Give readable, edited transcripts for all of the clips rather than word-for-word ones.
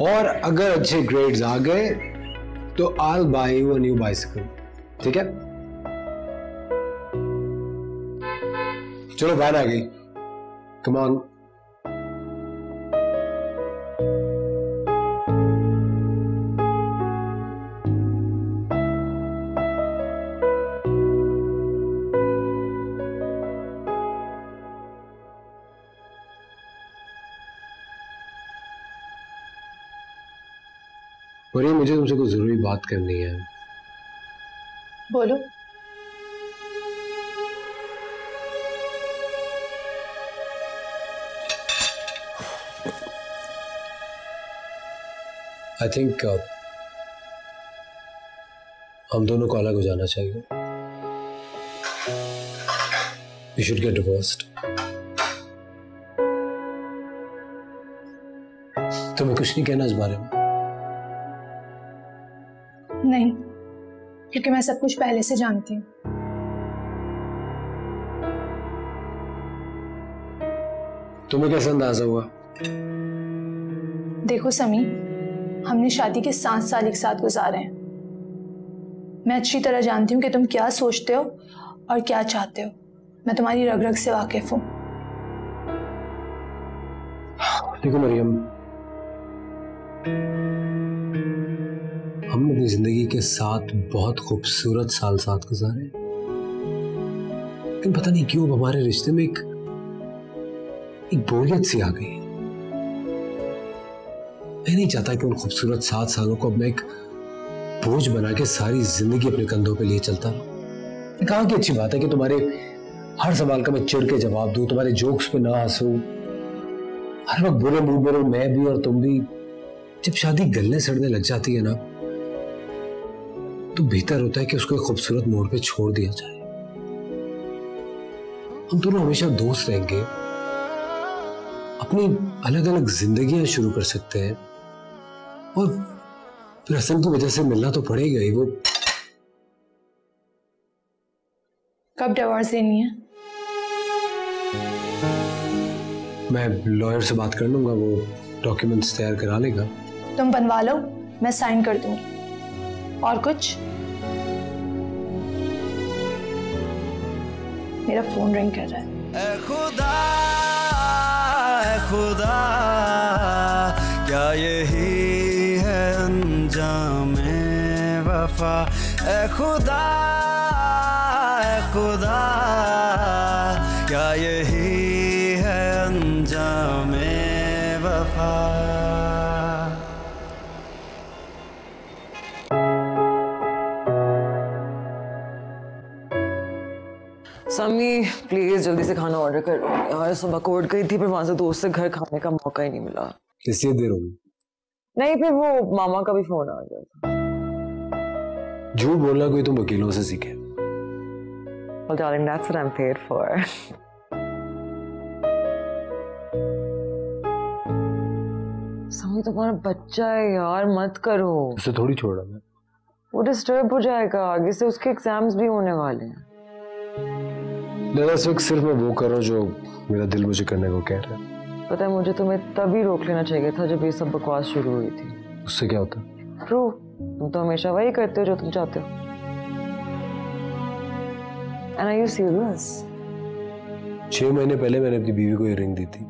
और अगर अच्छे ग्रेड्स आ गए तो I'll buy you a new bicycle. ठीक है? चलो वैन आ गई. Come on. और ये मुझे तुमसे कुछ जरूरी बात करनी है. बोलो. I think हम दोनों को अलग हो जाना चाहिए. We should get divorced. तुम्हें कुछ नहीं कहना इस बारे में? नहीं, क्योंकि मैं सब कुछ पहले से जानती हूँ. तुम्हें कैसे अंदाजा हुआ? देखो समी, हमने शादी के 7 साल एक साथ गुजारे हैं. मैं अच्छी तरह जानती हूँ कि तुम क्या सोचते हो और क्या चाहते हो. मैं तुम्हारी रग रग से वाकिफ हूँ. देखो मरियम, हमने अपनी जिंदगी के साथ बहुत खूबसूरत साल साथ गुजारे, लेकिन पता नहीं क्यों हमारे रिश्ते में एक बोरियत सी आ गई है. मैं नहीं चाहता कि उन खूबसूरत 7 सालों को अब मैं एक बोझ बना के सारी जिंदगी अपने कंधों पे लिए चलता रहूं. कहाँ की अच्छी बात है कि तुम्हारे हर सवाल का मैं चिढ़ के जवाब दूं, तुम्हारे जोक्स पे ना हंसूं, हर वक्त बुरे मूड में रहूं मैं भी और तुम भी. जब शादी गलने सड़ने लग जाती है ना, तो बेहतर होता है कि उसको एक खूबसूरत मोड़ पे छोड़ दिया जाए. हम दोनों हमेशा दोस्त रहेंगे, अपनी अलग अलग जिंदगियां शुरू कर सकते हैं, और फिर हसन की वजह से मिलना तो पड़ेगा ही. वो कब डिवोर्स देनी है? मैं लॉयर से बात कर लूंगा, वो डॉक्यूमेंट्स तैयार करा लेगा. तुम बनवा लो, मैं साइन कर दूंगी. और कुछ? मेरा फोन रिंग कर रहा है. ऐ खुदा, ऐ खुदा, क्या यही है अंजामे वफा. ऐ खुदा, ऐ खुदा, क्या यही है अंजामे वफा. समी प्लीज जल्दी से खाना ऑर्डर कर यार. सुबह कोर्ट गई थी, पर वहां से दोस्त से घर खाने का मौका ही नहीं मिला. इसलिए देर होगी? नहीं, फिर वो मामा का भी फोन आ गया था. झूठ बोलना कोई तुम वकीलों से सीखे. Well, darling, that's what I'm paid for. समी तुम्हारा बच्चा है यार, मत करो. उसे थोड़ी छोड़ा मैं. वो डिस्टर्ब हो जाएगा, आगे से उसके एग्जाम्स भी होने वाले हैं. इस वक्त सिर्फ मैं वो कर रहा हूँ जो मेरा दिल मुझे करने को कह रहा है. पता है, मुझे तुम्हें तभी रोक लेना चाहिए था जब ये सब बकवास शुरू हुई थी. उससे क्या होता? ट्रू, तुम तो हमेशा वही करते हो जो तुम चाहते हो. And are you serious? 6 महीने पहले मैंने अपनी बीवी को ये रिंग दी थी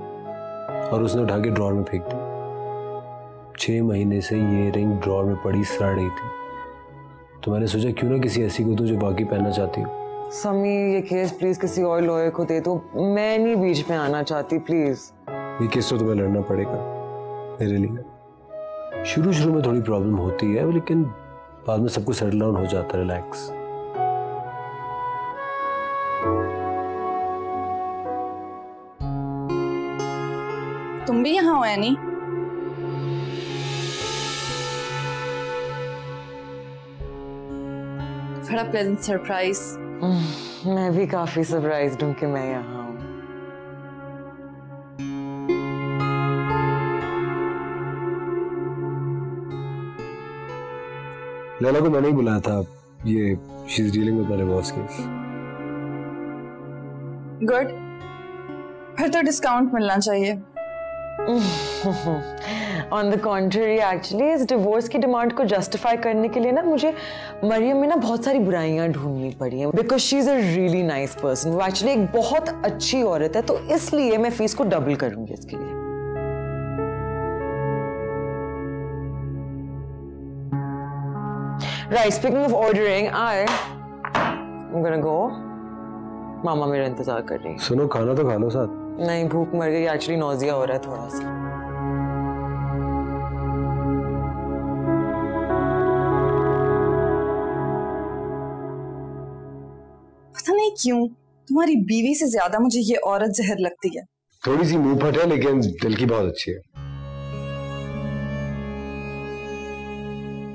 और उसने उठा के ड्रॉर में फेंक दी. 6 महीने से ये रिंग ड्रॉर में पड़ी सड़ रही थी, तो मैंने सोचा क्यों ना किसी ऐसी को दूं जो बाकी पहनना चाहती हूँ. समी, ये केस प्लीज किसी और लॉयर को दे दो. मैं नहीं बीच में आना चाहती, प्लीज. ये केस तो तुम्हें लड़ना पड़ेगा मेरे लिए. शुरू में थोड़ी प्रॉब्लम होती है, लेकिन बाद में सब कुछ सेटल डाउन हो जाता है. रिलैक्स. तुम भी यहाँ हो यानी? बड़ा प्लेजेंट सरप्राइज. मैं भी काफी सरप्राइज्ड हूँ कि मैं यहाँ हूँ. लैला को मैंने ही बुलाया था. ये she is dealing with my divorce case. Good, फिर तो डिस्काउंट मिलना चाहिए. ऑन द कॉन्ट्ररी एक्चुअली इस डिवोर्स की डिमांड को जस्टिफाई करने के लिए ना मुझे मरियम में ना बहुत सारी बुराइयां ढूंढनी पड़ी हैं because she is a really nice person. वो एक्चुअली एक बहुत अच्छी औरत है, तो इसलिए मैं फीस को डबल करूंगी इसके लिए। Right, speaking of ordering, I'm gonna go. मामा मेरा इंतजार कर रही है। सुनो, खाना तो खा लो साथ। नहीं, भूख मर गई, एक्चुअली नौजिया हो रहा है थोड़ा सा। पता नहीं क्यों तुम्हारी बीवी से ज्यादा मुझे ये औरत जहर लगती है। थोड़ी सी मुंह फट है लेकिन दिल की बहुत अच्छी है।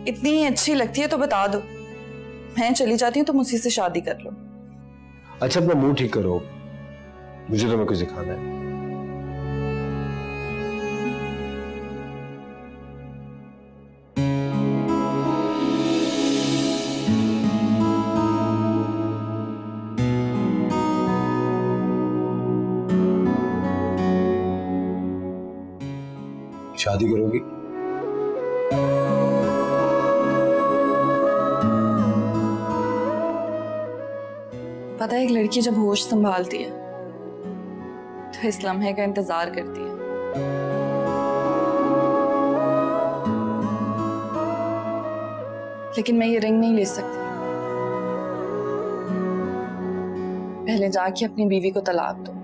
इतनी अच्छी लगती है तो बता दो, मैं चली जाती हूँ, तुम उसी से शादी कर लो। अच्छा, अपना मुंह ठीक करो, मुझे तुम्हें कुछ दिखाना है। शादी करोगी? पता है, एक लड़की जब होश संभालती है तो इस लम्हे का इंतजार करती है। लेकिन मैं ये रिंग नहीं ले सकती। पहले जाके अपनी बीवी को तलाक दो।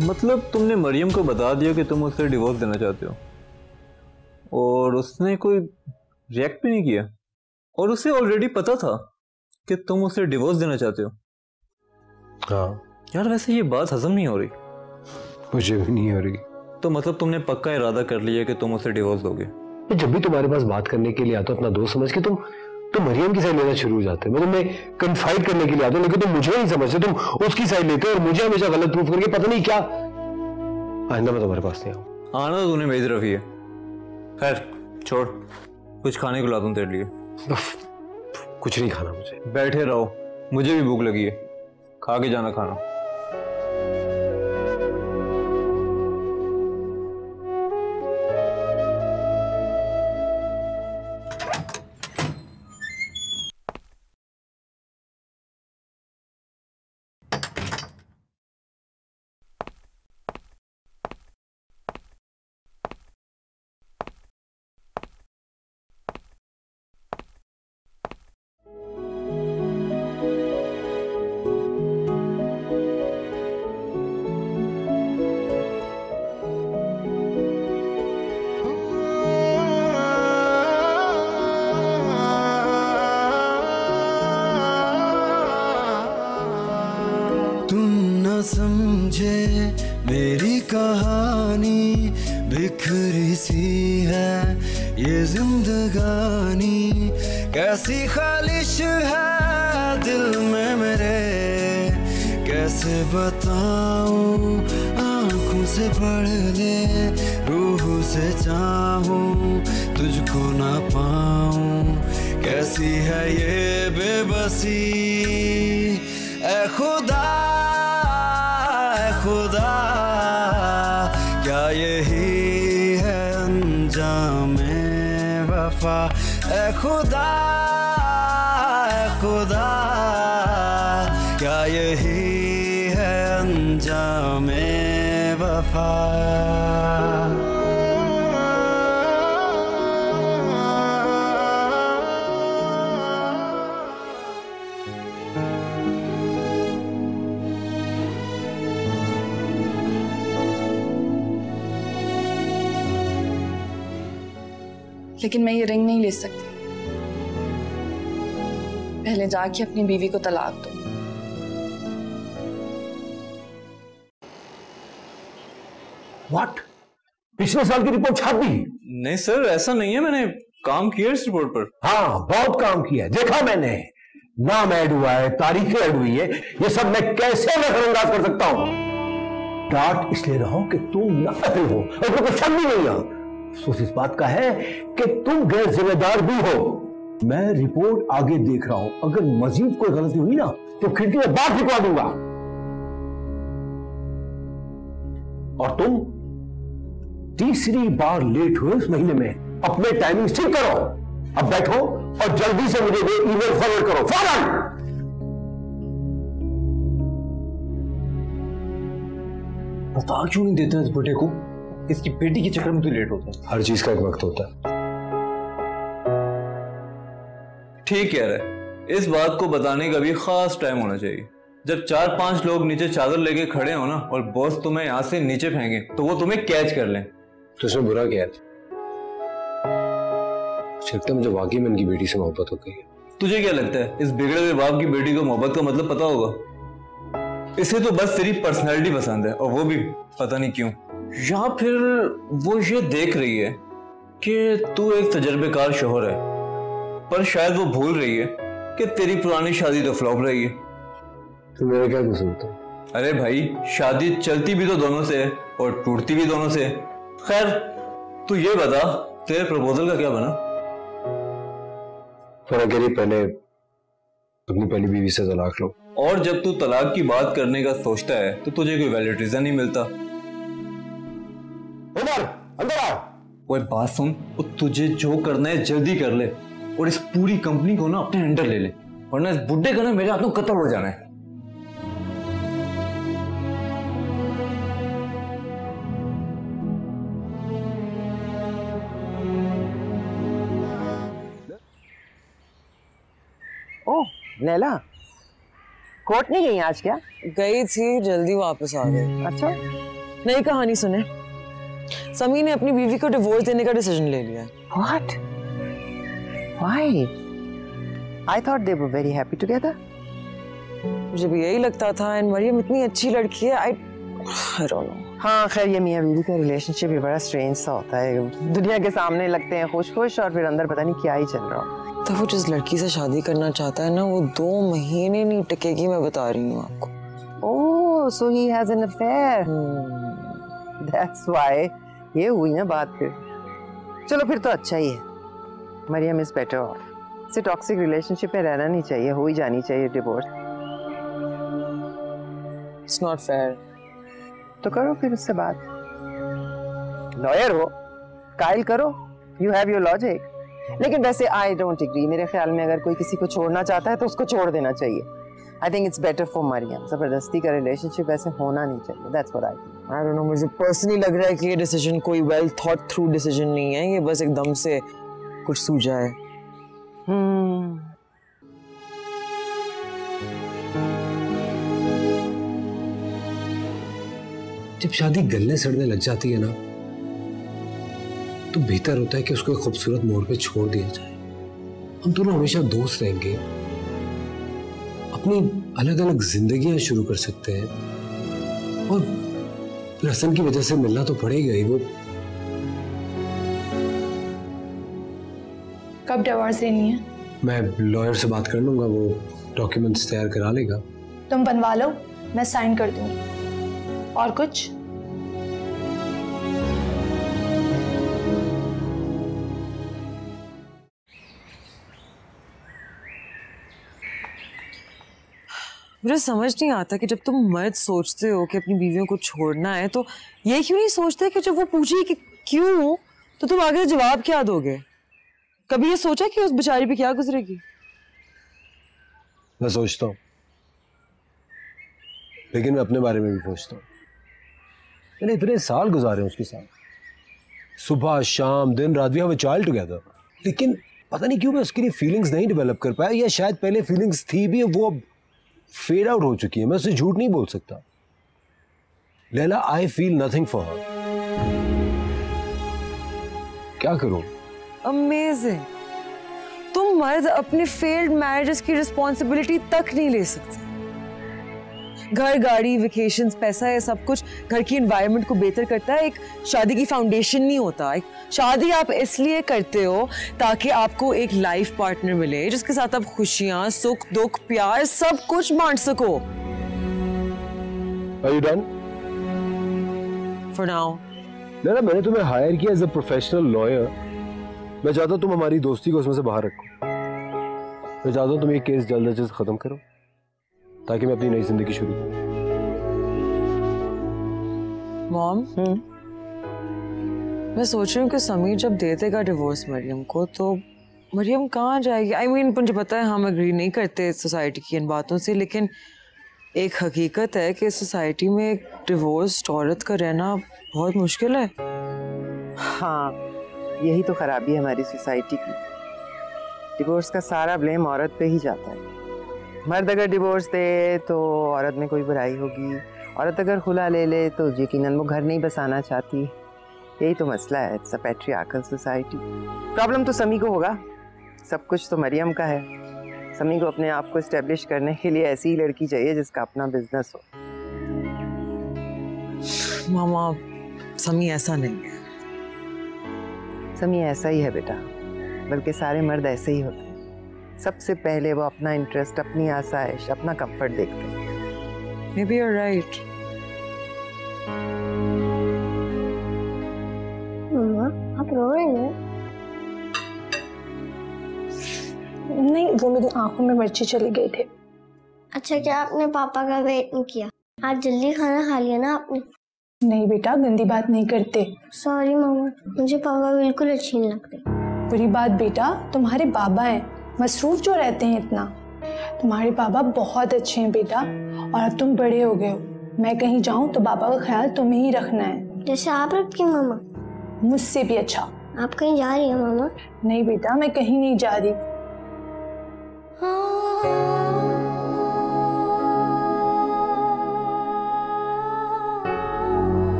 मतलब तुमने मरियम को बता दिया कि तुम उससे डिवोर्स देना चाहते हो और उसने कोई रिएक्ट भी नहीं किया, और उसे ऑलरेडी पता था कि तुम उसे डिवोर्स देना चाहते हो। हाँ यार, वैसे ये बात हजम नहीं हो रही। मुझे भी नहीं हो रही। तो मतलब तुमने पक्का इरादा कर लिया कि तुम उसे डिवोर्स दोगे? जब भी तुम्हारे पास बात करने के लिए आता हूँ अपना दोस्त समझ के, तुम मरियम की साइड लेना शुरू हो जाते हो। मैं तुम्हें कन्फाइड करने के लिए आता हूँ लेकिन तुम मुझे नहीं समझते, तुम उसकी साइड लेते हो और मुझे हमेशा गलत प्रूफ करके पता नहीं क्या। आइंदा मैं तुम्हारे पास नहीं आऊँ। आना तो तूने भेज रखी है। खैर छोड़, कुछ खाने को ला दूं तेरे लिए। कुछ नहीं खाना मुझे। बैठे रहो, मुझे भी भूख लगी है, खा के जाना खाना। समझे मेरी कहानी, बिखरी सी है ये जिंदगानी। कैसी ख्वाहिश है दिल में मेरे, कैसे बताऊं आंखों से पढ़ ले, रूह से चाहूं तुझको ना पाऊं। कैसी है ये बेबसी, ऐ खुदा खुदा, क्या यही है अंजामे वफा। ऐ खुदा खुदा, क्या यही है अंजामे वफा। लेकिन मैं ये रिंग नहीं ले सकती। पहले जाके अपनी बीवी को तलाक दो। व्हाट? पिछले साल की रिपोर्ट छाप दी? नहीं सर, ऐसा नहीं है, मैंने काम किया इस रिपोर्ट पर? हाँ, बहुत काम किया, देखा मैंने। नाम ऐड हुआ है, तारीखें ऐड हुई है, ये सब मैं कैसे नजरअंदाज कर सकता हूं? डांट इसलिए रहा हूं कि तुम नाअहल हो और तुमको शक भी नहीं है। अफसोस इस बात का है कि तुम गैर जिम्मेदार भी हो। मैं रिपोर्ट आगे देख रहा हूं, अगर मजीद कोई गलती हुई ना तो खिड़की में बात दिखवा दूंगा। और तुम तीसरी बार लेट हुए इस महीने में, अपने टाइमिंग ठीक करो। अब बैठो और जल्दी से मुझे ईमेल फॉरवर्ड करो, फौरन। बता क्यों नहीं देता इस बेटे को? इसकी बेटी के चक्कर में तो लेट होता है। हर चीज का एक वक्त होता है। ठीक कह रहे, इस बात को बताने का भी खास टाइम होना चाहिए। जब 4-5 लोग नीचे चादर लेके खड़े हो ना और बॉस तुम्हें यहां से नीचे फेंके तो वो तुम्हें कैच कर लें। तो इसमें बुरा क्या है? लगता है मुझे वाकई में इनकी बेटी से मोहब्बत हो गई है। तुझे क्या लगता है इस बिगड़े हुए बाप की बेटी को मोहब्बत का मतलब पता होगा? इसे तो बस तेरी पर्सनैलिटी पसंद है, और वो भी पता नहीं क्यों। या फिर वो ये देख रही है कि तू एक तजर्बेकार शोहर है, पर शायद वो भूल रही है कि तेरी पुरानी शादी तो फ्लॉप रही है। तो मेरा क्या कसूर था? अरे भाई, शादी चलती भी तो दोनों से है और टूटती भी दोनों से है। खैर, तू ये बता तेरे प्रपोजल का क्या बना? फरागेरी, पहले अपनी पहली बीवी से तलाक लो। और जब तू तलाक की बात करने का सोचता है तो तुझे कोई वैलिड रीजन नहीं मिलता। उमर, अंदर आ। ओए बात सुन, तुझे जो करना है जल्दी कर ले और इस पूरी कंपनी को ना अपने अंडर ले ले, वरना इस बुड्ढे का ना मेरे हाथों कत्ल हो जाना है। ओह लैला, कोर्ट नहीं गई आज क्या? गई थी, जल्दी वापस आ गई। अच्छा, नई कहानी सुने, समी ने अपनी बीवी को डिवोर्स देने का डिसीजन ले लिया है। What? Why? I thought they were very happy together. मुझे भी यही लगता था, एंड मरियम इतनी अच्छी लड़की है। I don't know. हाँ खैर, ये मियाँ बीवी का रिलेशनशिप भी बड़ा स्ट्रेंज सा होता है। दुनिया के सामने लगते हैं खुश खुश और फिर अंदर पता नहीं क्या ही चल रहा हो। तो वो जिस लड़की से शादी करना चाहता है ना, वो 2 महीने नहीं टिकेगी, मैं बता रही हूँ आपको। Oh, so he has an affair. That's why. ये हुई ना बात फिर। चलो फिर तो अच्छा ही है। Mariam is better off. इसे टॉक्सिक रिलेशनशिप में रहना नहीं चाहिए, हो ही जानी चाहिए डिवोर्स। It's not fair. तो करो फिर उससे बात। लॉयर हो, कायल करो। You have your logic. लेकिन वैसे आई डोंट एग्री। मेरे ख्याल में अगर कोई किसी को छोड़ना चाहता है तो उसको छोड़ देना चाहिए। I think it's better for Mariam. जबरदस्ती का रिलेशनशिप वैसे होना नहीं चाहिए। That's what I think. I don't know, मुझे पर्सनली लग रहा है कि ये डिसीजन कोई वेल थॉट थ्रू डिसीजन नहीं है, ये बस एकदम से कुछ सूझा है। जब शादी गलने सड़ने लग जाती है ना, तो बेहतर होता है कि उसको एक खूबसूरत मोड़ पे छोड़ दिया जाए। हम दोनों हमेशा दोस्त रहेंगे, अपनी अलग अलग जिंदगियां शुरू कर सकते हैं, और रसन की वजह से मिलना तो पड़ेगा ही। वो कब डिवोर्स देनी है? मैं लॉयर से बात कर लूंगा, वो डॉक्यूमेंट्स तैयार करा लेगा। तुम बनवा लो, मैं साइन कर दूंगी। और कुछ? मुझे समझ नहीं आता कि जब तुम मर्द सोचते हो कि अपनी बीवियों को छोड़ना है, तो ये क्यों नहीं सोचते कि जब वो पूछे कि क्यों, तो तुम आगे जवाब क्या दोगे? कभी ये सोचा कि उस बेचारी पे क्या गुजरेगी? मैं सोचता हूँ, लेकिन मैं अपने बारे में भी सोचता हूँ। मैंने इतने साल गुजारे उसके साथ, सुबह शाम दिन रात, we have a child together, लेकिन पता नहीं क्यों मैं उसके लिए फीलिंग्स नहीं डेवलप कर पाया, या शायद पहले फीलिंग्स थी भी, वो अब फेड आउट हो चुकी है। मैं उससे झूठ नहीं बोल सकता। Laila, I feel nothing for her. क्या करूं? अमेजिंग। तुम मर्द अपने फेल्ड मैरिजेस की रिस्पॉन्सिबिलिटी तक नहीं ले सकते। घर, गाड़ी, वेकेशंस, पैसा, है सब कुछ घर की एनवायरनमेंट को बेहतर करता है। एक शादी की फाउंडेशन नहीं होता। एक शादी आप इसलिए करते हो ताकि आपको एक लाइफ पार्टनर मिले जिसके साथ आप खुशियां, सुख, दुख, प्यार सब कुछ बांट सको। Are you done? For now. ना मैंने तुम्हें हायर किया एज अ प्रोफेशनल लॉयर। मैं चाहता हूँ तुम हमारी दोस्ती को उसमें से बाहर रखो। मैं चाहता हूँ तुम ये केस जल्द से जल्द खत्म करो ताकि मैं अपनी नई जिंदगी शुरू करूँ। मॉम, मैं सोच रही हूँ कि समीर जब दे देगा डिवोर्स मरियम को तो मरियम कहाँ जाएगी? I mean, मुझे पता है हम एग्री नहीं करते सोसाइटी की इन बातों से, लेकिन एक हकीकत है कि सोसाइटी में एक डिवोर्स्ड औरत का रहना बहुत मुश्किल है। हाँ, यही तो खराबी है हमारी सोसाइटी की। डिवोर्स का सारा ब्लेम औरत पे ही जाता है। मर्द अगर डिवोर्स दे तो औरत में कोई बुराई होगी, औरत अगर खुला ले ले तो यकीनन वो घर नहीं बसाना चाहती। यही तो मसला है। It's a patriarchal society. Problem तो समी को होगा, सब कुछ तो मरियम का है। समी को अपने आप को एस्टेब्लिश करने के लिए ऐसी ही लड़की चाहिए जिसका अपना बिजनेस हो। मामा, समी ऐसा नहीं है। समी ऐसा ही है बेटा, बल्कि सारे मर्द ऐसे ही होते हैं। सबसे पहले वो अपना इंटरेस्ट, अपनी आसाइश, अपना कंफर्ट देखते हैं। Maybe you're right. मम्मा, आप रो रहे हैं? नहीं, वो मेरी आंखों में मिर्ची चली गई थी। अच्छा, क्या आपने पापा का वेट नहीं किया? आज जल्दी खाना खा लिया ना आपने? नहीं बेटा, गंदी बात नहीं करते। सॉरी मम्मा, मुझे पापा बिल्कुल अच्छे नहीं लगते। बुरी बात बेटा, तुम्हारे बाबा हैं, मसरूफ जो रहते हैं इतना। तुम्हारे पापा बहुत अच्छे हैं बेटा, और अब तुम बड़े हो गए हो। मैं कहीं जाऊं तो पापा का ख्याल तुम्हें ही रखना है। जैसे आप रखती हैं मम्मा? मुझसे भी अच्छा। आप कहीं जा रही हैं मम्मा? नहीं बेटा, मैं कहीं नहीं जा रही।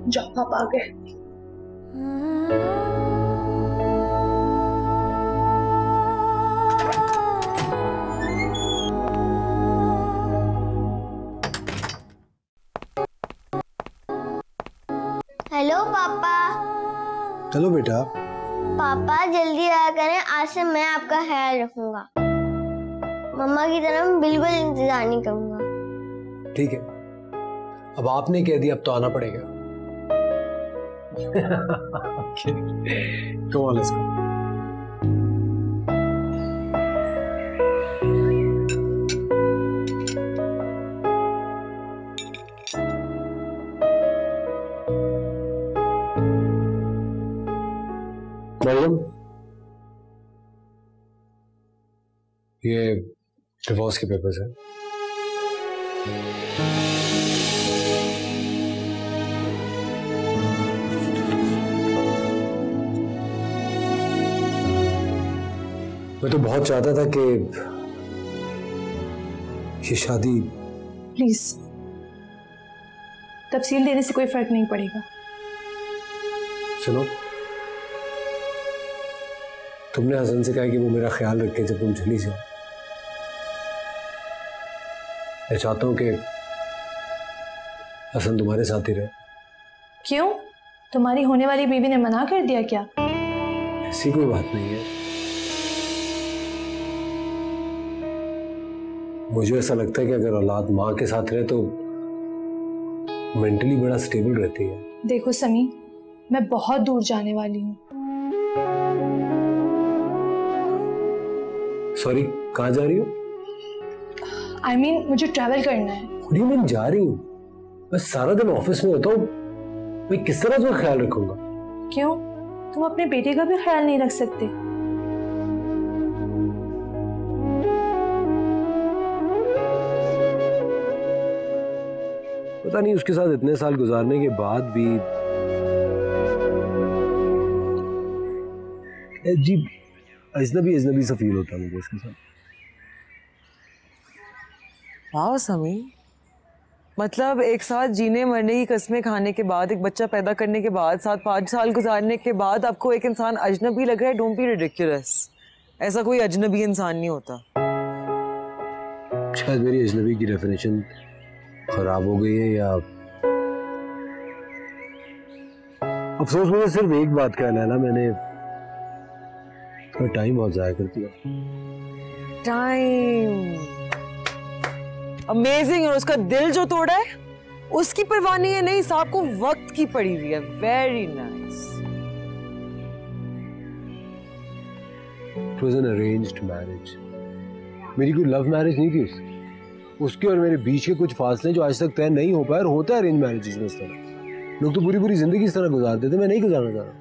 जाओ, पापा आ गए। हेलो पापा। चलो बेटा। पापा जल्दी आया करें, आज से मैं आपका ख्याल रखूंगा। मम्मा की तरह मैं बिल्कुल इंतजार नहीं करूंगा। ठीक है, अब आपने कह दिया, अब तो आना पड़ेगा। Okay. Come on, let's go. Maryam, ये डिवोर्स के पेपर्स हैं। मैं तो बहुत चाहता था कि ये शादी। प्लीज, तफसील देने से कोई फर्क नहीं पड़ेगा। सुनो, तुमने हसन से कहा कि वो मेरा ख्याल रखे जब तुम चली जाओ। मैं चाहता हूं कि हसन तुम्हारे साथ ही रहे। क्यों? तुम्हारी होने वाली बीवी ने मना कर दिया क्या? ऐसी कोई बात नहीं है। मुझे ऐसा लगता है कि अगर औलाद माँ के साथ रहे तो मेंटली बड़ा स्टेबल रहती है। देखो समी, मैं बहुत दूर जाने वाली हूँ। सॉरी, कहाँ जा रही हो? I mean, मुझे ट्रैवल करना है। What do you mean जा रही हूँ? मैं सारा दिन ऑफिस में होता हूँ, मैं किस तरह तुम्हारा ख्याल रखूंगा? क्यों? तुम अपने बेटे का भी ख्याल नहीं रख सकते? पता नहीं, उसके साथ इतने साल गुजारने के बाद भी अजीब अजनबी अजनबी सा फील होता है मुझे उसके साथ। वाह समी, मतलब एक साथ जीने मरने की कस्में खाने के बाद, एक बच्चा पैदा करने के बाद, 7-5 साल गुजारने के बाद आपको एक इंसान अजनबी लग रहा है। Don't be ridiculous. ऐसा कोई अजनबी इंसान नहीं होता। शायद मेरी अजनबी की डेफिनेशन खराब हो गई है, या अफसोस मुझे सिर्फ एक बात का है लैला, मैंने टाइम बहुत जाया कर दिया। Time amazing. और उसका दिल जो तोड़ा है उसकी परवाह नहीं है, नहीं साहब को वक्त की पड़ी हुई है। Very nice. It was an arranged marriage. मेरी कोई लव मैरिज नहीं थी उसके और मेरे बीच के कुछ फासले जो आज तक तय नहीं हो पाए, और होता है अरेंज मैरिजेस में इस तरह। लोग तो पूरी पूरी जिंदगी इस तरह गुजारते थे, मैं नहीं गुजारना चाह रहा।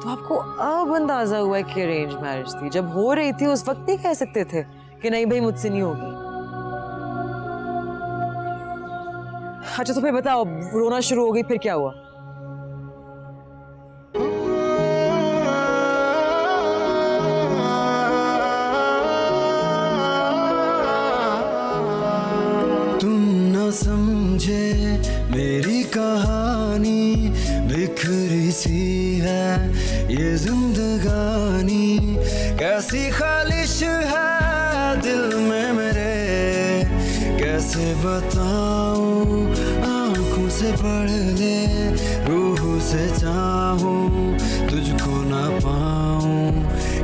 तो आपको अब अंदाजा हुआ है कि अरेंज मैरिज थी? जब हो रही थी उस वक्त नहीं कह सकते थे कि नहीं भाई मुझसे नहीं होगी? अच्छा तो फिर बताओ, रोना शुरू हो गई, फिर क्या हुआ? समझे मेरी कहानी बिखरी सी है ये जिंदगानी, कैसी खालिश है दिल में मेरे, कैसे बताऊं आंखों से पढ़ ले रूह से चाहूं तुझको ना पाऊं,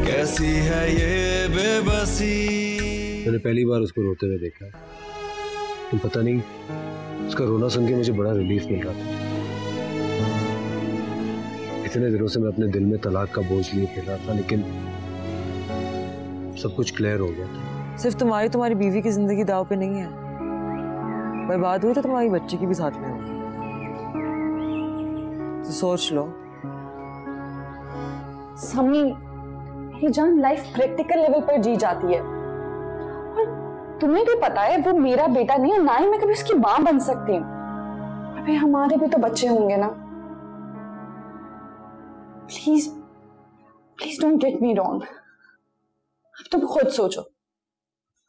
कैसी है ये बेबसी। मैंने पहली बार उसको रोते हुए देखा, तो पता नहीं उसका रोना सुन के मुझे बड़ा रिलीफ मिल रहा था। इतने दिनों से मैं अपने दिल में तलाक का बोझ लिए फिर रहा था, लेकिन सब कुछ क्लियर हो गया था। सिर्फ तुम्हारी बीवी की जिंदगी दाव पे नहीं है, बर्बाद हुई तो तुम्हारी बच्ची की भी साथ में होगी। तो सोच लो। समी, ये जान लाइफ प्रैक्टिकल लेवल पर जी जाती है, तुम्हें भी पता है वो मेरा बेटा नहीं है, ना ही मैं कभी उसकी मां बन सकती हूँ। अबे हमारे भी तो बच्चे होंगे ना। Please please don't get me wrong. अब तुम खुद सोचो,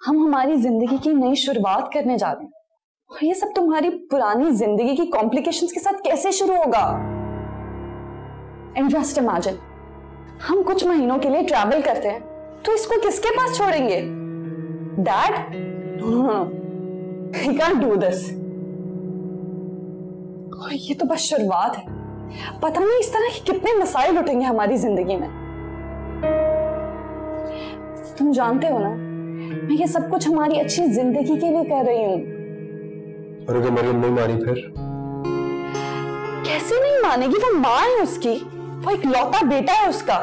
हम हमारी जिंदगी की नई शुरुआत करने जा रहे हैं, और ये सब तुम्हारी पुरानी जिंदगी की कॉम्प्लिकेशंस के साथ कैसे शुरू होगा? एंड जस्ट इमेजिन, हम कुछ महीनों के लिए ट्रैवल करते हैं तो इसको किसके पास छोड़ेंगे? Dad? No. He can't do this. और ये तो बस शुरुआत है, पता नहीं इस तरह के कितने मसाइल उठेंगे हमारी जिंदगी में। तुम जानते हो ना, मैं ये सब कुछ हमारी अच्छी जिंदगी के लिए कर रही हूँ। और अगर मरियम नहीं मानी फिर? कैसे नहीं मानेगी? वो माँ है उसकी, वो एक लौता बेटा है उसका।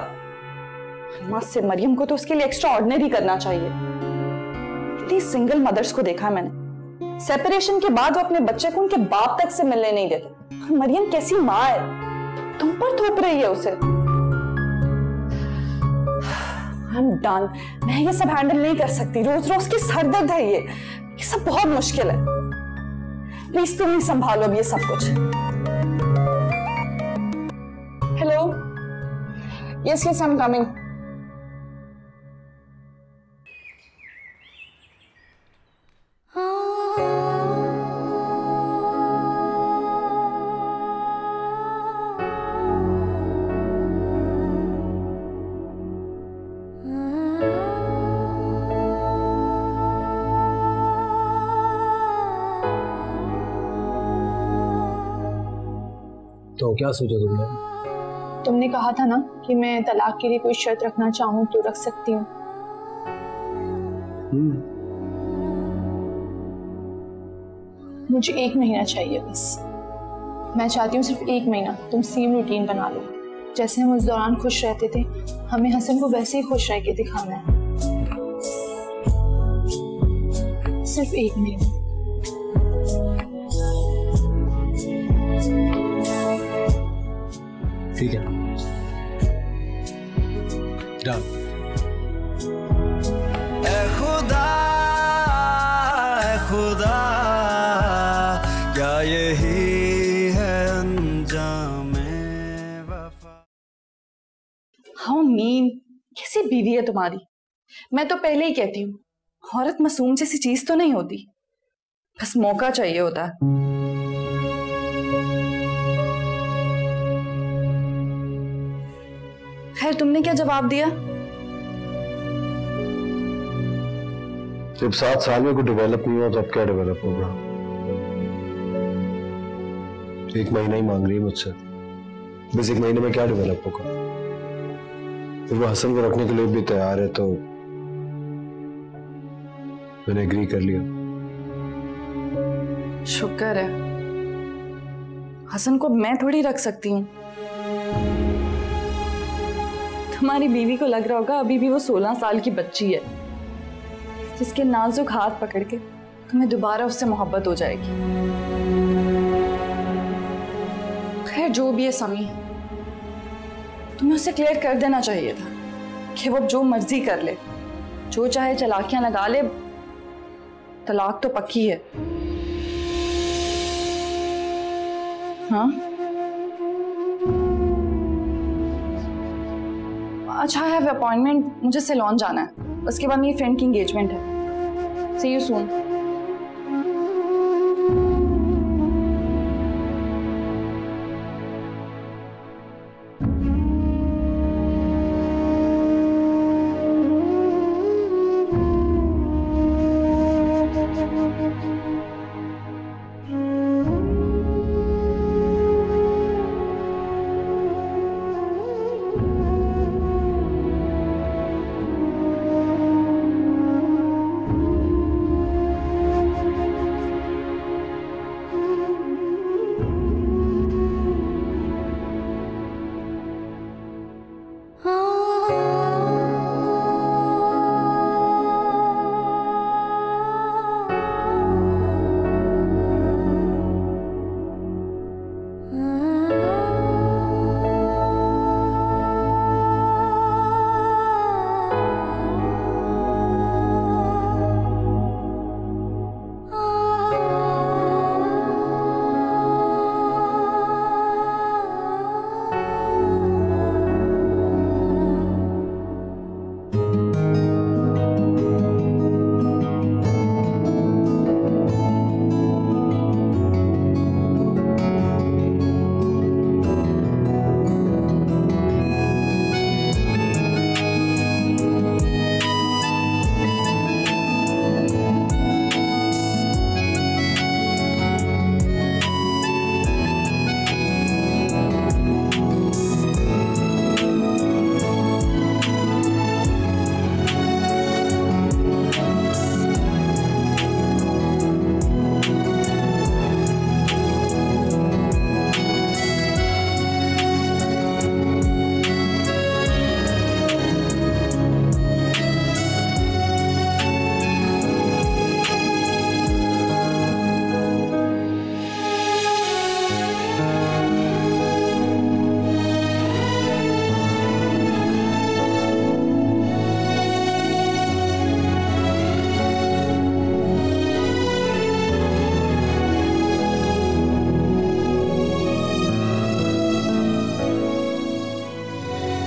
माँ से मरियम को तो उसके लिए एक्स्ट्रा ऑर्डिनरी करना चाहिए। सिंगल मदर्स को देखा मैंने, सेपरेशन के बाद वो अपने बच्चे को उनके बाप तक से मिलने नहीं देते। मरियम कैसी माँ है, तुम पर थोप रही है उसे। I'm done. मैं ये सब हैंडल नहीं कर सकती, रोज रोज की सरदर्द है ये सब बहुत मुश्किल है। प्लीज तुम ही संभालो अब ये सब कुछ। Hello, yes yes I am coming. तो क्या सोचा तुमने? तुमने कहा था ना कि मैं तलाक के लिए कोई शर्त रखना चाहूँ तो रख सकती हूँ। मुझे 1 महीना चाहिए बस। मैं चाहती हूँ सिर्फ 1 महीना तुम सेम रूटीन बना लो, जैसे हम उस दौरान खुश रहते थे, हमें हसन को वैसे ही खुश रह के दिखाना है। सिर्फ 1 महीना। ठीक है, डन। ऐ खुदा क्या यही है अंजामे वफा। हाउ मीन, कैसी बीवी है तुम्हारी। मैं तो पहले ही कहती हूँ, औरत मासूम जैसी चीज तो नहीं होती, बस मौका चाहिए होता है। खैर तुमने क्या जवाब दिया? जब 7 साल में कुछ डेवलप नहीं हुआ तो अब क्या डेवलप होगा? 1 महीना ही मांग रही है मुझसे, बस 1 महीने में क्या डेवलप होगा? फिर वो हसन को रखने के लिए भी तैयार है तो मैंने एग्री कर लिया। शुक्र है, हसन को मैं थोड़ी रख सकती हूँ। तुम्हारी बीवी को लग रहा होगा अभी भी वो 16 साल की बच्ची है, जिसके नाजुक हाथ पकड़ के तुम्हें दोबारा उससे मोहब्बत हो जाएगी। खैर जो भी है समी, तुम्हें उसे क्लियर कर देना चाहिए था कि वो जो मर्जी कर ले, जो चाहे चालाकियां लगा ले, तलाक तो पक्की है। हाँ अच्छा, आई हैव अपॉइंटमेंट, मुझे सैलून जाना है, उसके बाद मेरी फ्रेंड की एंगेजमेंट है। सी यू सून।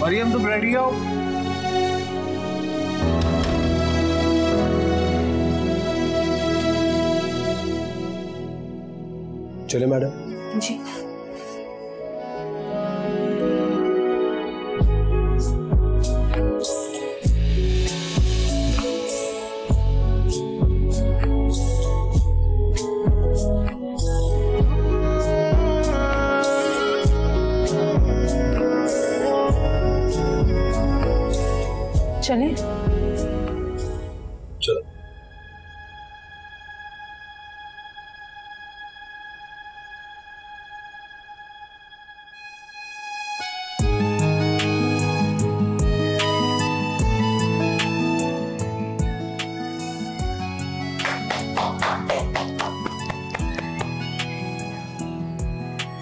मरियम तुम रेडी हो? चले मैडम। जी चलें? चलो।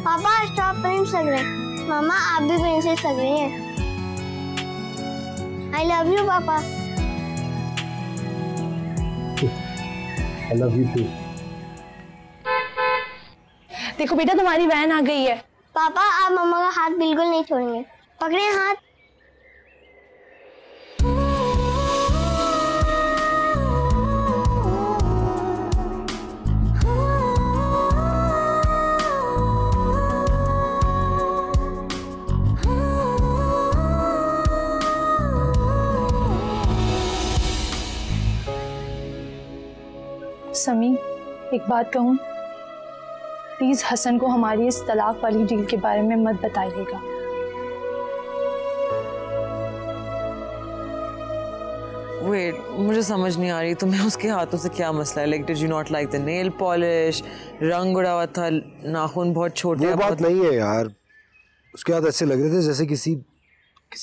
पापा स्टॉप प्रिंस लग रहे हैं। मामा आप भी प्रिंसेस लग रही हैं। I love you, पापा। I love you too। देखो बेटा तुम्हारी वैन आ गई है। पापा आप मम्मा का हाथ बिल्कुल नहीं छोड़ेंगे, पकड़े हाथ। समी, एक बात कहूँ, प्लीज हसन को हमारी इस तलाक वाली डील के बारे में मत बताइएगा। वेट, मुझे समझ नहीं आ रही तुम्हें उसके हाथों से क्या मसला है? Like did you not like the nail polish? रंग उड़ा हुआ था, नाखून बहुत छोटे। वो बात नहीं है यार, उसके हाथ ऐसे लग रहे थे जैसे किसी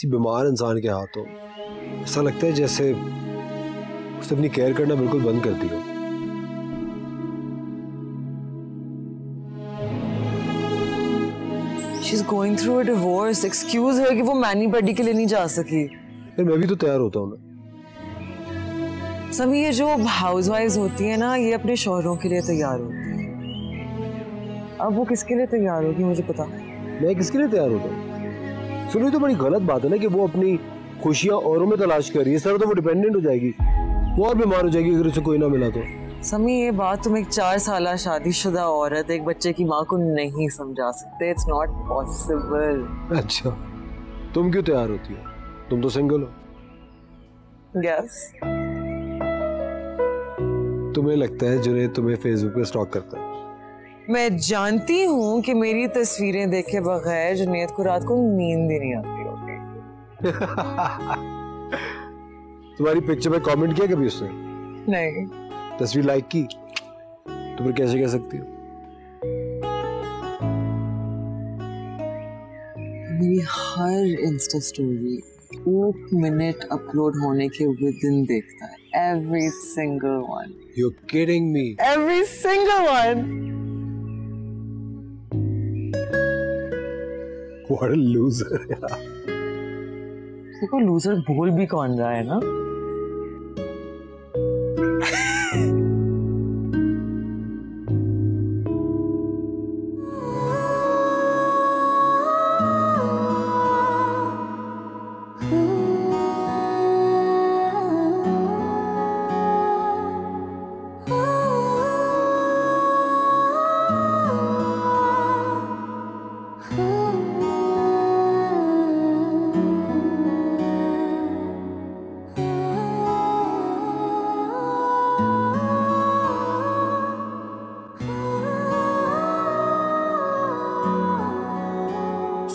बीमार इंसान के हाथ हो। ऐसा लगता है जैसे उसने अपनी केयर करना बिल्कुल बंद कर दी हो। She's going through a divorce. Excuse her कि वो मैनी बर्डी के लिए नहीं जा सकी। फिर मैं भी तो तैयार होता हूँ ना। सभी ये जो हाउसवाइफ्स होती है ना, ये अपने शौहरों के लिए तैयार होती है। अब वो किसके लिए तैयार होगी मुझे पता। मैं किसके लिए तैयार होता हूँ? सुनो, तो बड़ी गलत बात है ना कि वो अपनी खुशियाँ औरों में तलाश कर रही है। इस तरह तो वो डिपेंडेंट हो जाएगी, वो और बीमार हो जाएगी अगर उसे कोई ना मिला तो। समी, ये बात तुम एक 4 साल शादीशुदा औरत एक बच्चे की माँ को नहीं समझा सकते। It's not possible. अच्छा, तुम क्यों तैयार होती हो? तुम तो सिंगल हो। यस। तुम्हें लगता है जुनैद तुम्हें फेसबुक पे स्टॉक करता है? मैं जानती हूँ कि मेरी तस्वीरें देखे बगैर जुनैद को रात को नींद ही नहीं आती होगी। तुम्हारी पिक्चर पे कमेंट किया कभी उसने? नहीं। तस्वीर लाइक की तो फिर कैसे कह सकती हो? मेरी हर इंस्टा स्टोरी 1 मिनट अपलोड होने के विदिन देखता है। Every single one. You're kidding me. Every single one. What a loser यार। देखो लूजर बोल भी कौन रहा है ना।